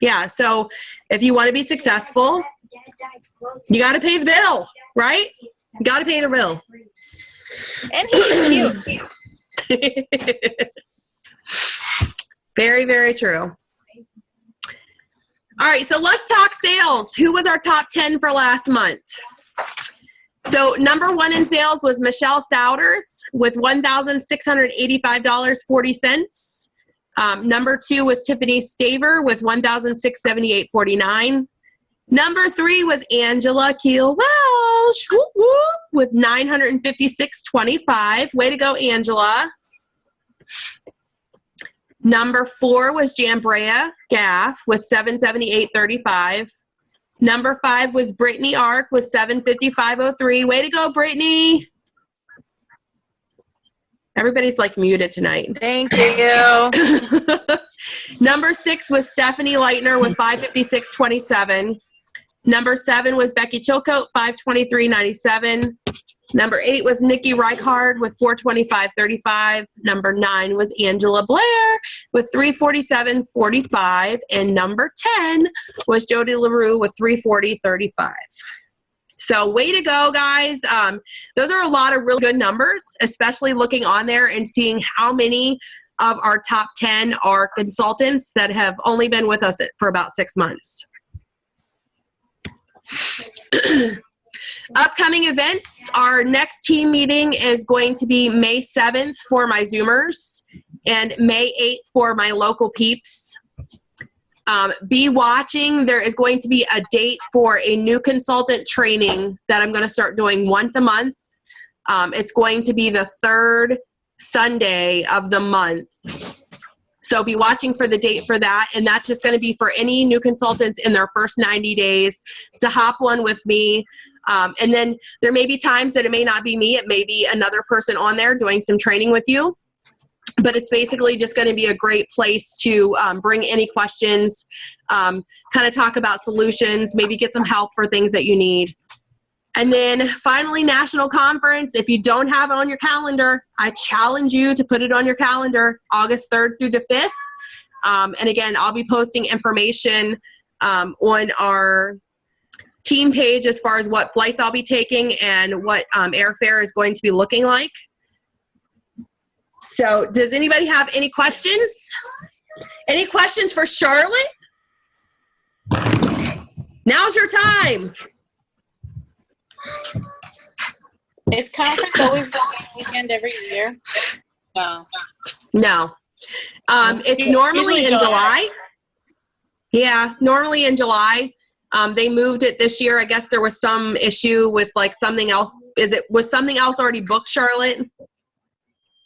Yeah, so if you want to be successful, you got to pay the bill, right? You got to pay the bill. And he's cute. Very, very true. All right, so let's talk sales. Who was our top 10 for last month? So number 1 in sales was Michelle Souders with $1,685.40. Number 2 was Tiffany Staver with $1,678.49. Number 3 was Angela Keel Welsh whoop, whoop, with $956.25. Way to go, Angela. Number 4 was Jambrea Gaff with $778.35. Number 5 was Brittany Ark with $755.03. Way to go, Brittany. Everybody's like muted tonight. Thank you. Number 6 was Stephanie Leitner with $556.27. Number 7 was Becky Chilcote, $523.97. Number 8 was Nikki Reichard with $425.35. Number 9 was Angela Blair with $347.45. And number 10 was Jody LaRue with $340.35. So way to go, guys. Those are a lot of really good numbers, especially looking on there and seeing how many of our top 10 are consultants that have only been with us for about 6 months. Upcoming events, our next team meeting is going to be May 7th for my Zoomers and May 8th for my local peeps. Be watching. There is going to be a date for a new consultant training that I'm going to start doing once a month. It's going to be the 3rd Sunday of the month. So be watching for the date for that. And that's just going to be for any new consultants in their first 90 days to hop one with me. And then there may be times that it may not be me. It may be another person on there doing some training with you. But it's basically just going to be a great place to bring any questions, kind of talk about solutions, maybe get some help for things that you need. And then finally, national conference. If you don't have it on your calendar, I challenge you to put it on your calendar, August 3rd through the 5th. And again, I'll be posting information on our team page as far as what flights I'll be taking and what airfare is going to be looking like. So does anybody have any questions? Any questions for Charlotte? Now's your time. Is conference always the same weekend every year? No. No. It's normally in July. Yeah, normally in July. They moved it this year. I guess there was some issue with like something else. Was something else already booked, Charlotte?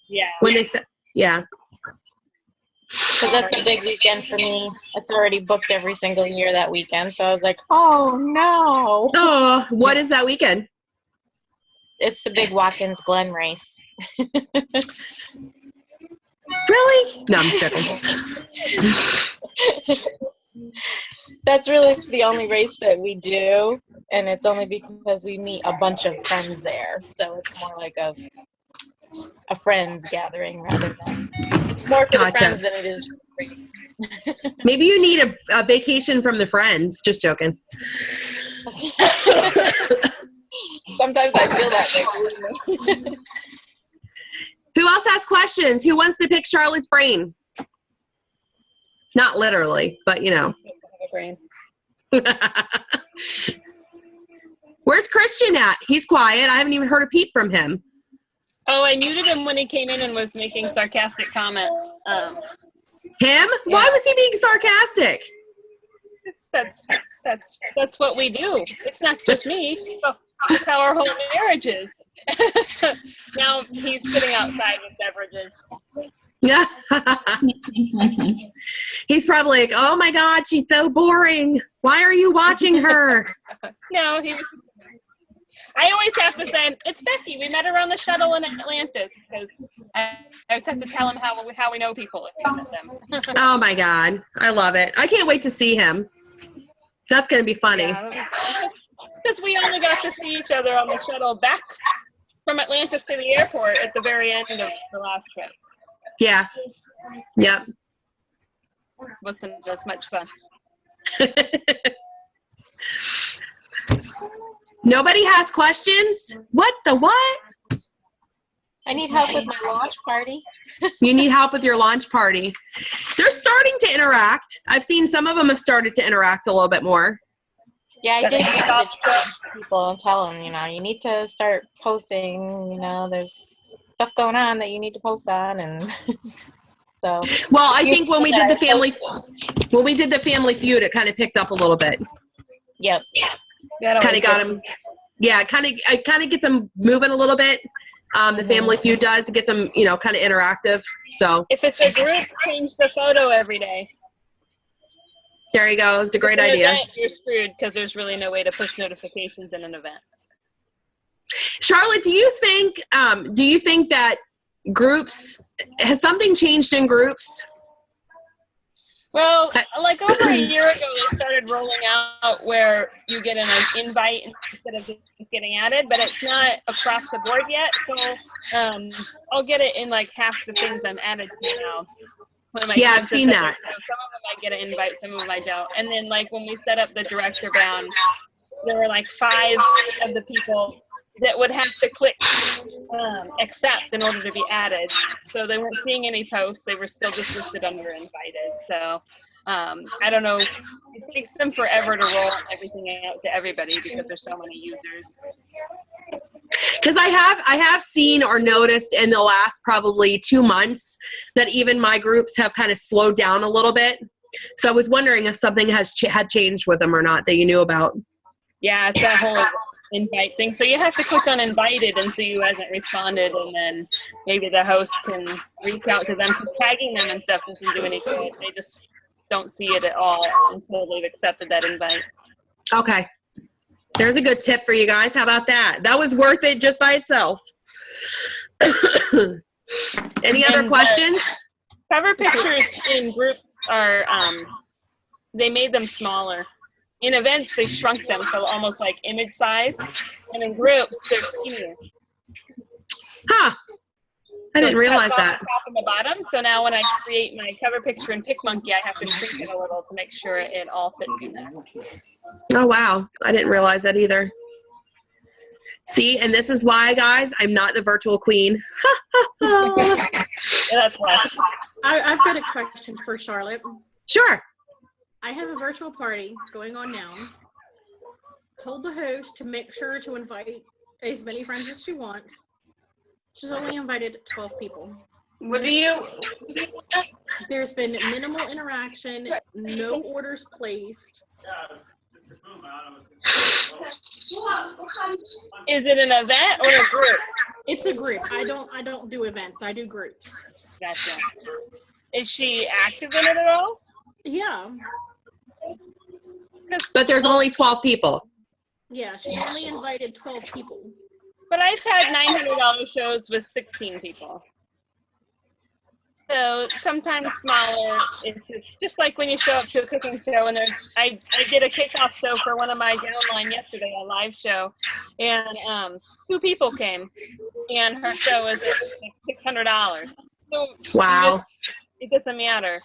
Yeah. When they said, yeah. Because that's a big weekend for me. It's already booked every single year that weekend. So I was like, oh no. Oh, what is that weekend? It's the big Watkins Glen race. Really? No, I'm joking. That's really the only race that we do. And it's only because we meet a bunch of friends there. So it's more like a friends gathering rather than, it's more for the friends than it is for free. Maybe you need a vacation from the friends. Just joking. Sometimes I feel that way. Who else has questions? Who wants to pick Charlotte's brain? Not literally, but you know. Where's Christian at? He's quiet. I haven't even heard a peep from him. Oh, I muted him when he came in and was making sarcastic comments. Him? Yeah. Why was he being sarcastic? That's what we do. It's not just me. That's how our whole marriage is. Now he's sitting outside with beverages. Yeah. He's probably like, oh my God, she's so boring. Why are you watching her? No, he was. I always have to say, it's Becky. We met her on the shuttle in Atlantis, because I always have to tell him how we know people if we met them. Oh my God. I love it. I can't wait to see him. That's going to be funny. Because we only got to see each other on the shuttle back from Atlantis to the airport at the very end of the last trip. Yeah. Yep. Wasn't as much fun. Nobody has questions? What the what? I need help with my launch party. You need help with your launch party. They're starting to interact. I've seen some of them have started to interact a little bit more. Yeah, I did stop people and tell them, you need to start posting, there's stuff going on that you need to post on, and so. Well, I think when we did the family feud, it kind of picked up a little bit. Yep. Kind of got them. Yeah, it kind of gets them moving a little bit. The family feud does. It gets them, kind of interactive. So if it's a group, change the photo every day. There you go. It's a great idea. Event, you're screwed because there's really no way to push notifications in an event. Charlotte, do you think that groups, has something changed in groups? Well, like over a year ago, they started rolling out where you get an invite instead of just getting added, but it's not across the board yet. So I'll get it in like half the things I'm added to now. Yeah, I've seen that. So some of them I get an invite, some of them I don't. And then like when we set up the director bound, there were like 5 of the people that would have to click accept in order to be added. So they weren't seeing any posts. They were still just listed under invited. So I don't know. It takes them forever to roll everything out to everybody because there's so many users. Because I have seen or noticed in the last probably 2 months that even my groups have kind of slowed down a little bit. So I was wondering if something had changed with them or not that you knew about. Yeah, it's that whole invite thing. So you have to click on invited and see who hasn't responded, and then maybe the host can reach out to them. Because tagging them and stuff doesn't do any good. They just don't see it at all until they've accepted that invite. Okay. There's a good tip for you guys. How about that? That was worth it just by itself. Any other questions? Cover pictures in groups are, they made them smaller. In events, they shrunk them to almost like image size. And in groups, they're skinnier. Huh. I didn't realize that. Top and the bottom. So now when I create my cover picture in PicMonkey, I have to shrink it a little to make sure it all fits in there. Oh, wow. I didn't realize that either. See, and this is why, guys, I'm not the virtual queen. Yeah, that's why. I've got a question for Charlotte. Sure. I have a virtual party going on now. Told the host to make sure to invite as many friends as she wants. She's only invited 12 people. What do you? There's been minimal interaction, no orders placed. Is it an event or a group? It's a group. I don't do events. I do groups. Gotcha. Is she active in it at all? Yeah. But there's only 12 people. Yeah, she's only invited 12 people. But I've had $900 shows with 16 people. So sometimes smaller. It's just like when you show up to a cooking show, and I did a kickoff show for one of my downline yesterday, a live show, and 2 people came, and her show was $600. So wow, it doesn't matter.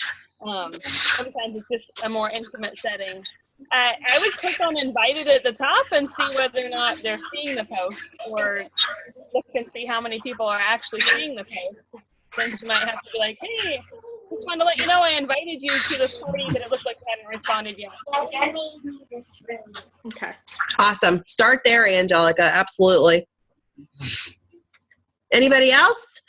Sometimes it's just a more intimate setting. I would click on invited at the top and see whether or not they're seeing the post, or look and see how many people are actually seeing the post. Then you might have to be like, hey, just wanted to let you know I invited you to this party, but it looks like you hadn't responded yet. Okay. Awesome. Start there, Angelica. Absolutely. Anybody else?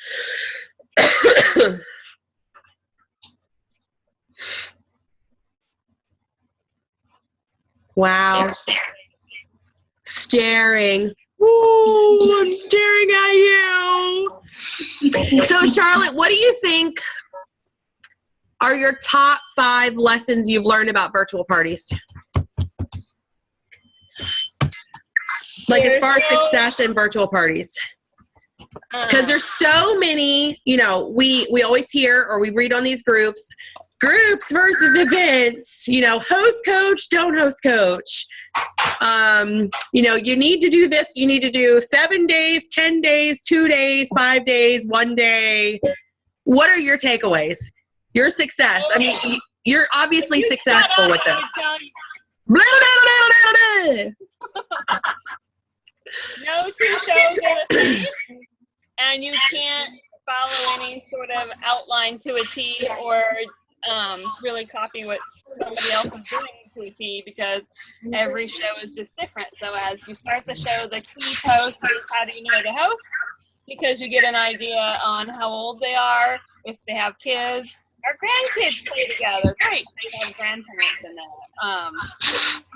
Wow. staring. Ooh, I'm staring at you. So, Charlotte, what do you think are your top 5 lessons you've learned about virtual parties? Like as far as success in virtual parties. Because there's so many, you know, we always hear or we read on these groups versus events, you know, host coach, don't host coach. You know, you need to do this, you need to do 7 days, 10 days, 2 days, 5 days, 1 day. What are your takeaways? Your success. I mean, you're obviously successful with this. Blah, blah, blah, blah, blah. No 2 shows are the same, and you can't follow any sort of outline to a T or really copy what somebody else is doing to a T, because every show is just different. So as you start the show, the key post is how do you know the host, because you get an idea on how old they are, if they have kids. Our grandkids play together. Great, they have grandparents in that.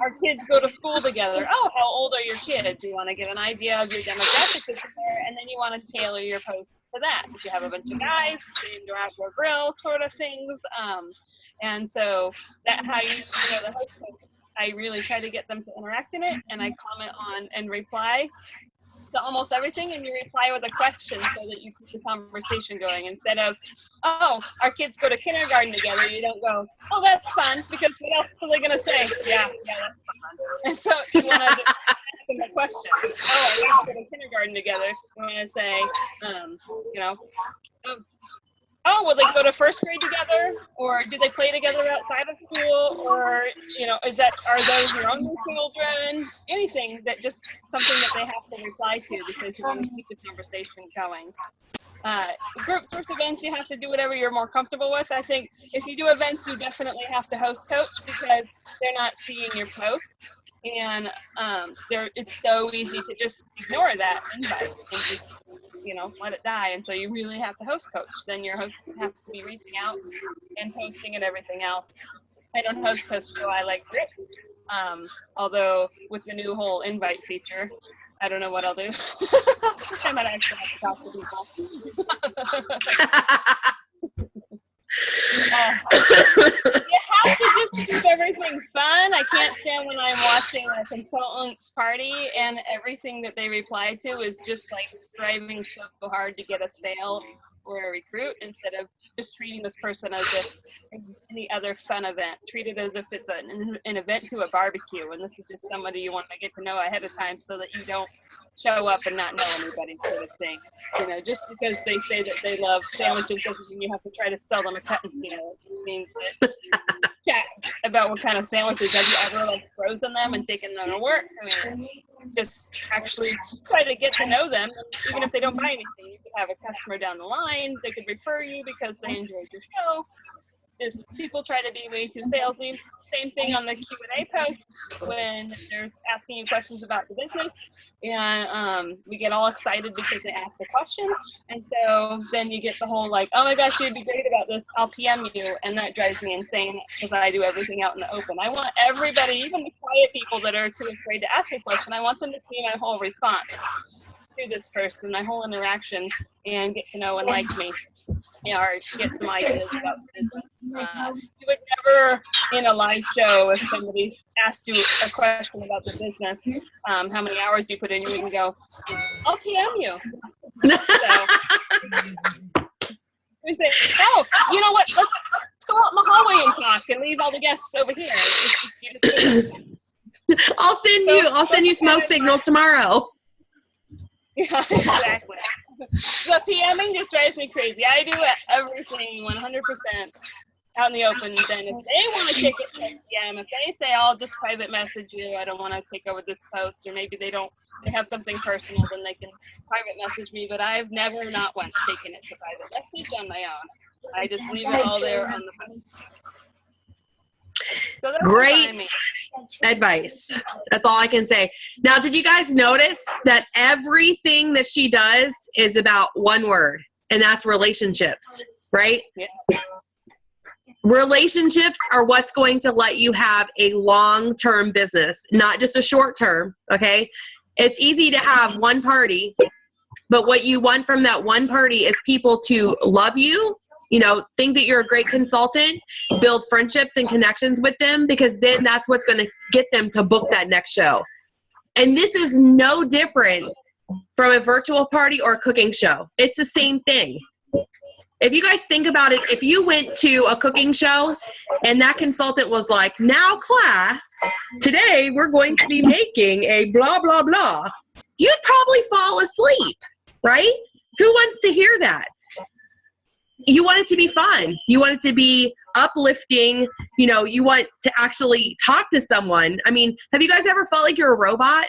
Our kids go to school together. Oh, how old are your kids? You want to get an idea of your demographic there, and then you want to tailor your post to that. If you have a bunch of guys, indoor outdoor grill sort of things. And so that's how you know the host. I really try to get them to interact in it, and I comment on and reply to almost everything, and you reply with a question so that you keep the conversation going. Instead of, oh, our kids go to kindergarten together, you don't go, oh, that's fun, because what else are they going to say? Yeah, that's fun. And so you want to ask them a question. Oh, our kids go to kindergarten together. You want to say, you know, oh, will they go to first grade together, or do they play together outside of school, or, you know, are those your own children? Anything that just something that they have to reply to, because you want to keep the conversation going. Groups versus events, you have to do whatever you're more comfortable with. I think if you do events, you definitely have to host coach, because they're not seeing your post. And it's so easy to just ignore that invite and just, you know, let it die. And so you really have to host coach. Then your host has to be reaching out and posting and everything else. I don't host coach, so I like group. Although with the new whole invite feature, I don't know what I'll do. I might actually have to talk to people. You have to just keep everything fun. I can't stand when I'm watching a consultant's party and everything that they reply to is just like striving so hard to get a sale or a recruit, instead of just treating this person as if any other fun event. Treat it as if it's an event to a barbecue, and this is just somebody you want to get to know ahead of time so that you don't show up and not know anybody, sort of thing. You know, just because they say that they love sandwiches doesn't mean you have to try to sell them a cut and seal. It means that chat about what kind of sandwiches. Have you ever like frozen them and taken them to work? I mean, just actually try to get to know them. Even if they don't buy anything, you could have a customer down the line. They could refer you because they enjoyed your show. Just people try to be way too salesy. Same thing on the Q&A post when they're asking you questions about the business. And we get all excited because they ask the question. And so then you get the whole like, oh my gosh, you'd be great about this. I'll PM you. And that drives me insane because I do everything out in the open. I want everybody, even the quiet people that are too afraid to ask a question, I want them to see my whole response to this person, my whole interaction, and get to know and like me, or get some ideas about the business. You would never, in a live show, if somebody asked you a question about the business, how many hours you put in, you wouldn't go, I'll PM you. So, we say, oh, you know what, let's go out in the hallway and talk and leave all the guests over here. I'll send you smoke signals tomorrow. Yeah, exactly. The PMing just drives me crazy. I do everything 100% out in the open. Then if they want to take it to PM, if they say, I'll just private message you, I don't want to take over this post, or maybe they have something personal, then they can private message me. But I've never, not once, taken it to private message on my own. I just leave it all there on the phone. So great advice. That's all I can say. Now, did you guys notice that everything that she does is about one word, and that's relationships, right? Yeah. Relationships are what's going to let you have a long-term business, not just a short-term, okay? It's easy to have one party, but what you want from that one party is people to love you, you know, think that you're a great consultant, build friendships and connections with them, because then that's what's going to get them to book that next show. And this is no different from a virtual party or a cooking show. It's the same thing. If you guys think about it, if you went to a cooking show and that consultant was like, now class, today we're going to be making a blah, blah, blah, you'd probably fall asleep, right? Who wants to hear that? You want it to be fun. You want it to be uplifting. You know, you want to actually talk to someone. I mean, have you guys ever felt like you're a robot?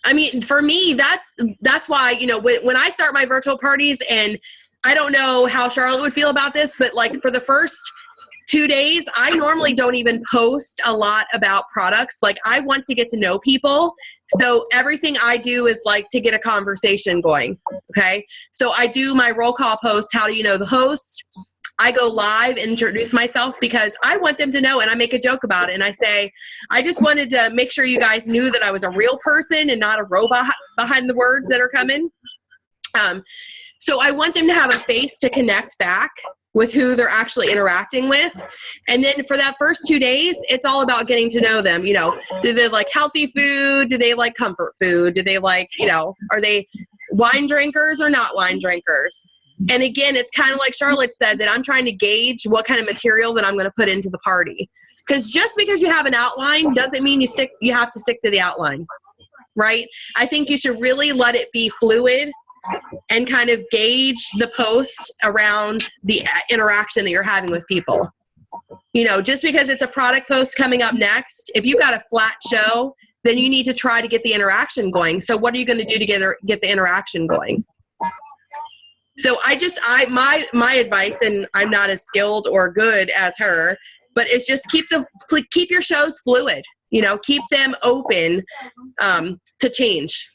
I mean, for me, that's why, you know, when I start my virtual parties, and I don't know how Charlotte would feel about this, but like for the first 2 days, I normally don't even post a lot about products. Like, I want to get to know people. So everything I do is like to get a conversation going. Okay. So I do my roll call post. How do you know the host? I go live and introduce myself because I want them to know, and I make a joke about it. And I say, I just wanted to make sure you guys knew that I was a real person and not a robot behind the words that are coming. So I want them to have a face to connect back with who they're actually interacting with. And then for that first 2 days, it's all about getting to know them. You know, do they like healthy food? Do they like comfort food? Do they like, you know, are they wine drinkers or not wine drinkers? And again, it's kind of like Charlotte said, that I'm trying to gauge what kind of material that I'm going to put into the party. Because just because you have an outline doesn't mean you have to stick to the outline, right? I think you should really let it be fluid and kind of gauge the post around the interaction that you're having with people. You know, just because it's a product post coming up next, if you got a flat show, then you need to try to get the interaction going. So what are you going to do to get the interaction going? So my advice, and I'm not as skilled or good as her, but it's just keep your shows fluid. You know, keep them open to change.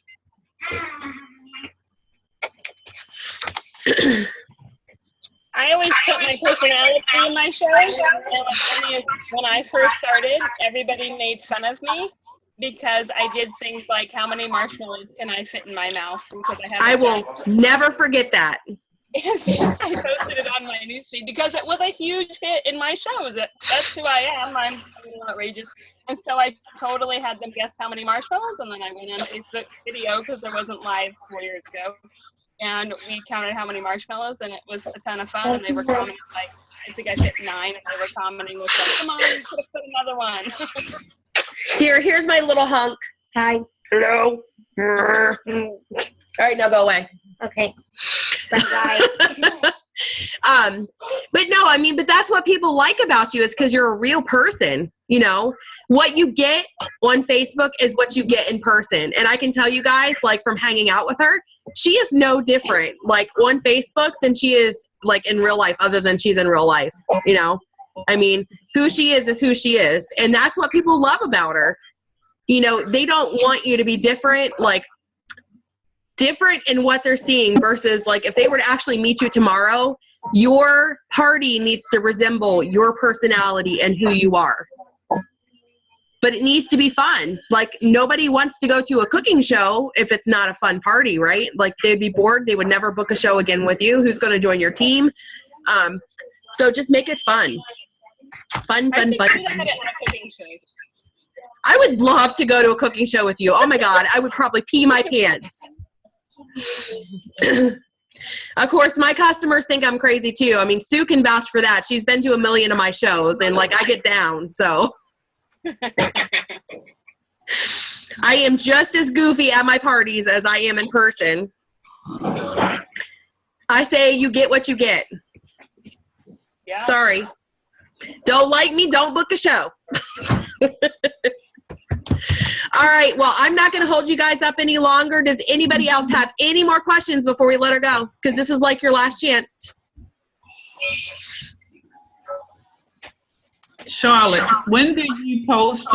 I always put my personality in my shows. And when I first started, everybody made fun of me because I did things like, how many marshmallows can I fit in my mouth? Because I will never forget that. Yes, I posted it on my newsfeed because it was a huge hit in my shows. That's who I am. I'm outrageous. And so I totally had them guess how many marshmallows, and then I went on Facebook video because there wasn't live 4 years ago. And we counted how many marshmallows, and it was a ton of fun. And they were commenting like, I think I hit 9, and they were commenting with like, come on, you could have put another one. Here's my little hunk. Hi. Hello. All right, now go away. Okay. Bye. But no, I mean, but that's what people like about you, is because you're a real person. You know, what you get on Facebook is what you get in person. And I can tell you guys, like, from hanging out with her, she is no different, like, on Facebook than she is, like, in real life, other than she's in real life. You know, I mean, who she is who she is. And that's what people love about her. You know, they don't want you to be different, like, different in what they're seeing versus, like, if they were to actually meet you tomorrow, your party needs to resemble your personality and who you are. But it needs to be fun. Like, nobody wants to go to a cooking show if it's not a fun party, right? Like, they'd be bored. They would never book a show again with you. Who's going to join your team? So just make it fun. Fun. I would love to go to a cooking show with you. Oh my God, I would probably pee my pants. Of course, my customers think I'm crazy too. I mean, Sue can vouch for that. She's been to 1 million of my shows, and like, I get down, so. I am just as goofy at my parties as I am in person. I say you get what you get. Yeah. Sorry. Don't like me, don't book a show. All right, well, I'm not going to hold you guys up any longer. Does anybody else have any more questions before we let her go? Because this is like your last chance. Charlotte, when did you post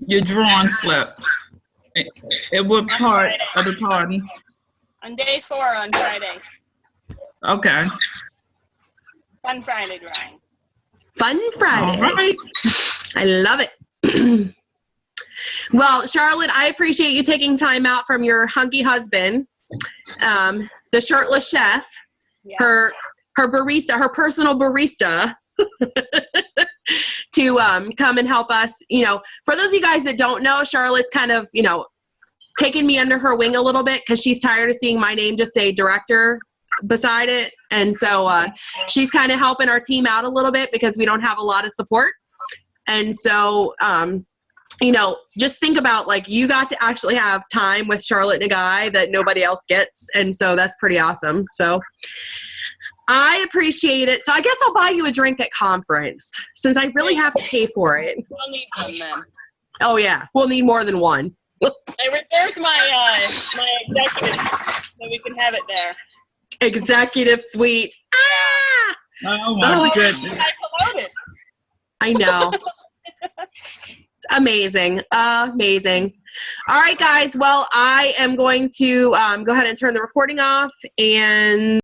your drawing slip? At what part of the party? On day 4 on Friday. Okay. Fun Friday drawing. Fun Friday. All right. I love it. Well, Charlotte, I appreciate you taking time out from your hunky husband, the shirtless chef, Yeah. her barista, her personal barista, to come and help us. You know, for those of you guys that don't know, Charlotte's kind of, you know, taking me under her wing a little bit because she's tired of seeing my name just say director beside it. And so she's kind of helping our team out a little bit because we don't have a lot of support. And so, you know, just think about, like, you got to actually have time with Charlott Nagai that nobody else gets. And so that's pretty awesome. So I appreciate it. So I guess I'll buy you a drink at conference since I really have to pay for it. We'll need one then. Oh, yeah. We'll need more than one. I reserved my my executive so we can have it there. Executive suite. Ah! Oh, my goodness. I promoted. I know. It's amazing. Amazing. All right, guys. Well, I am going to go ahead and turn the recording off and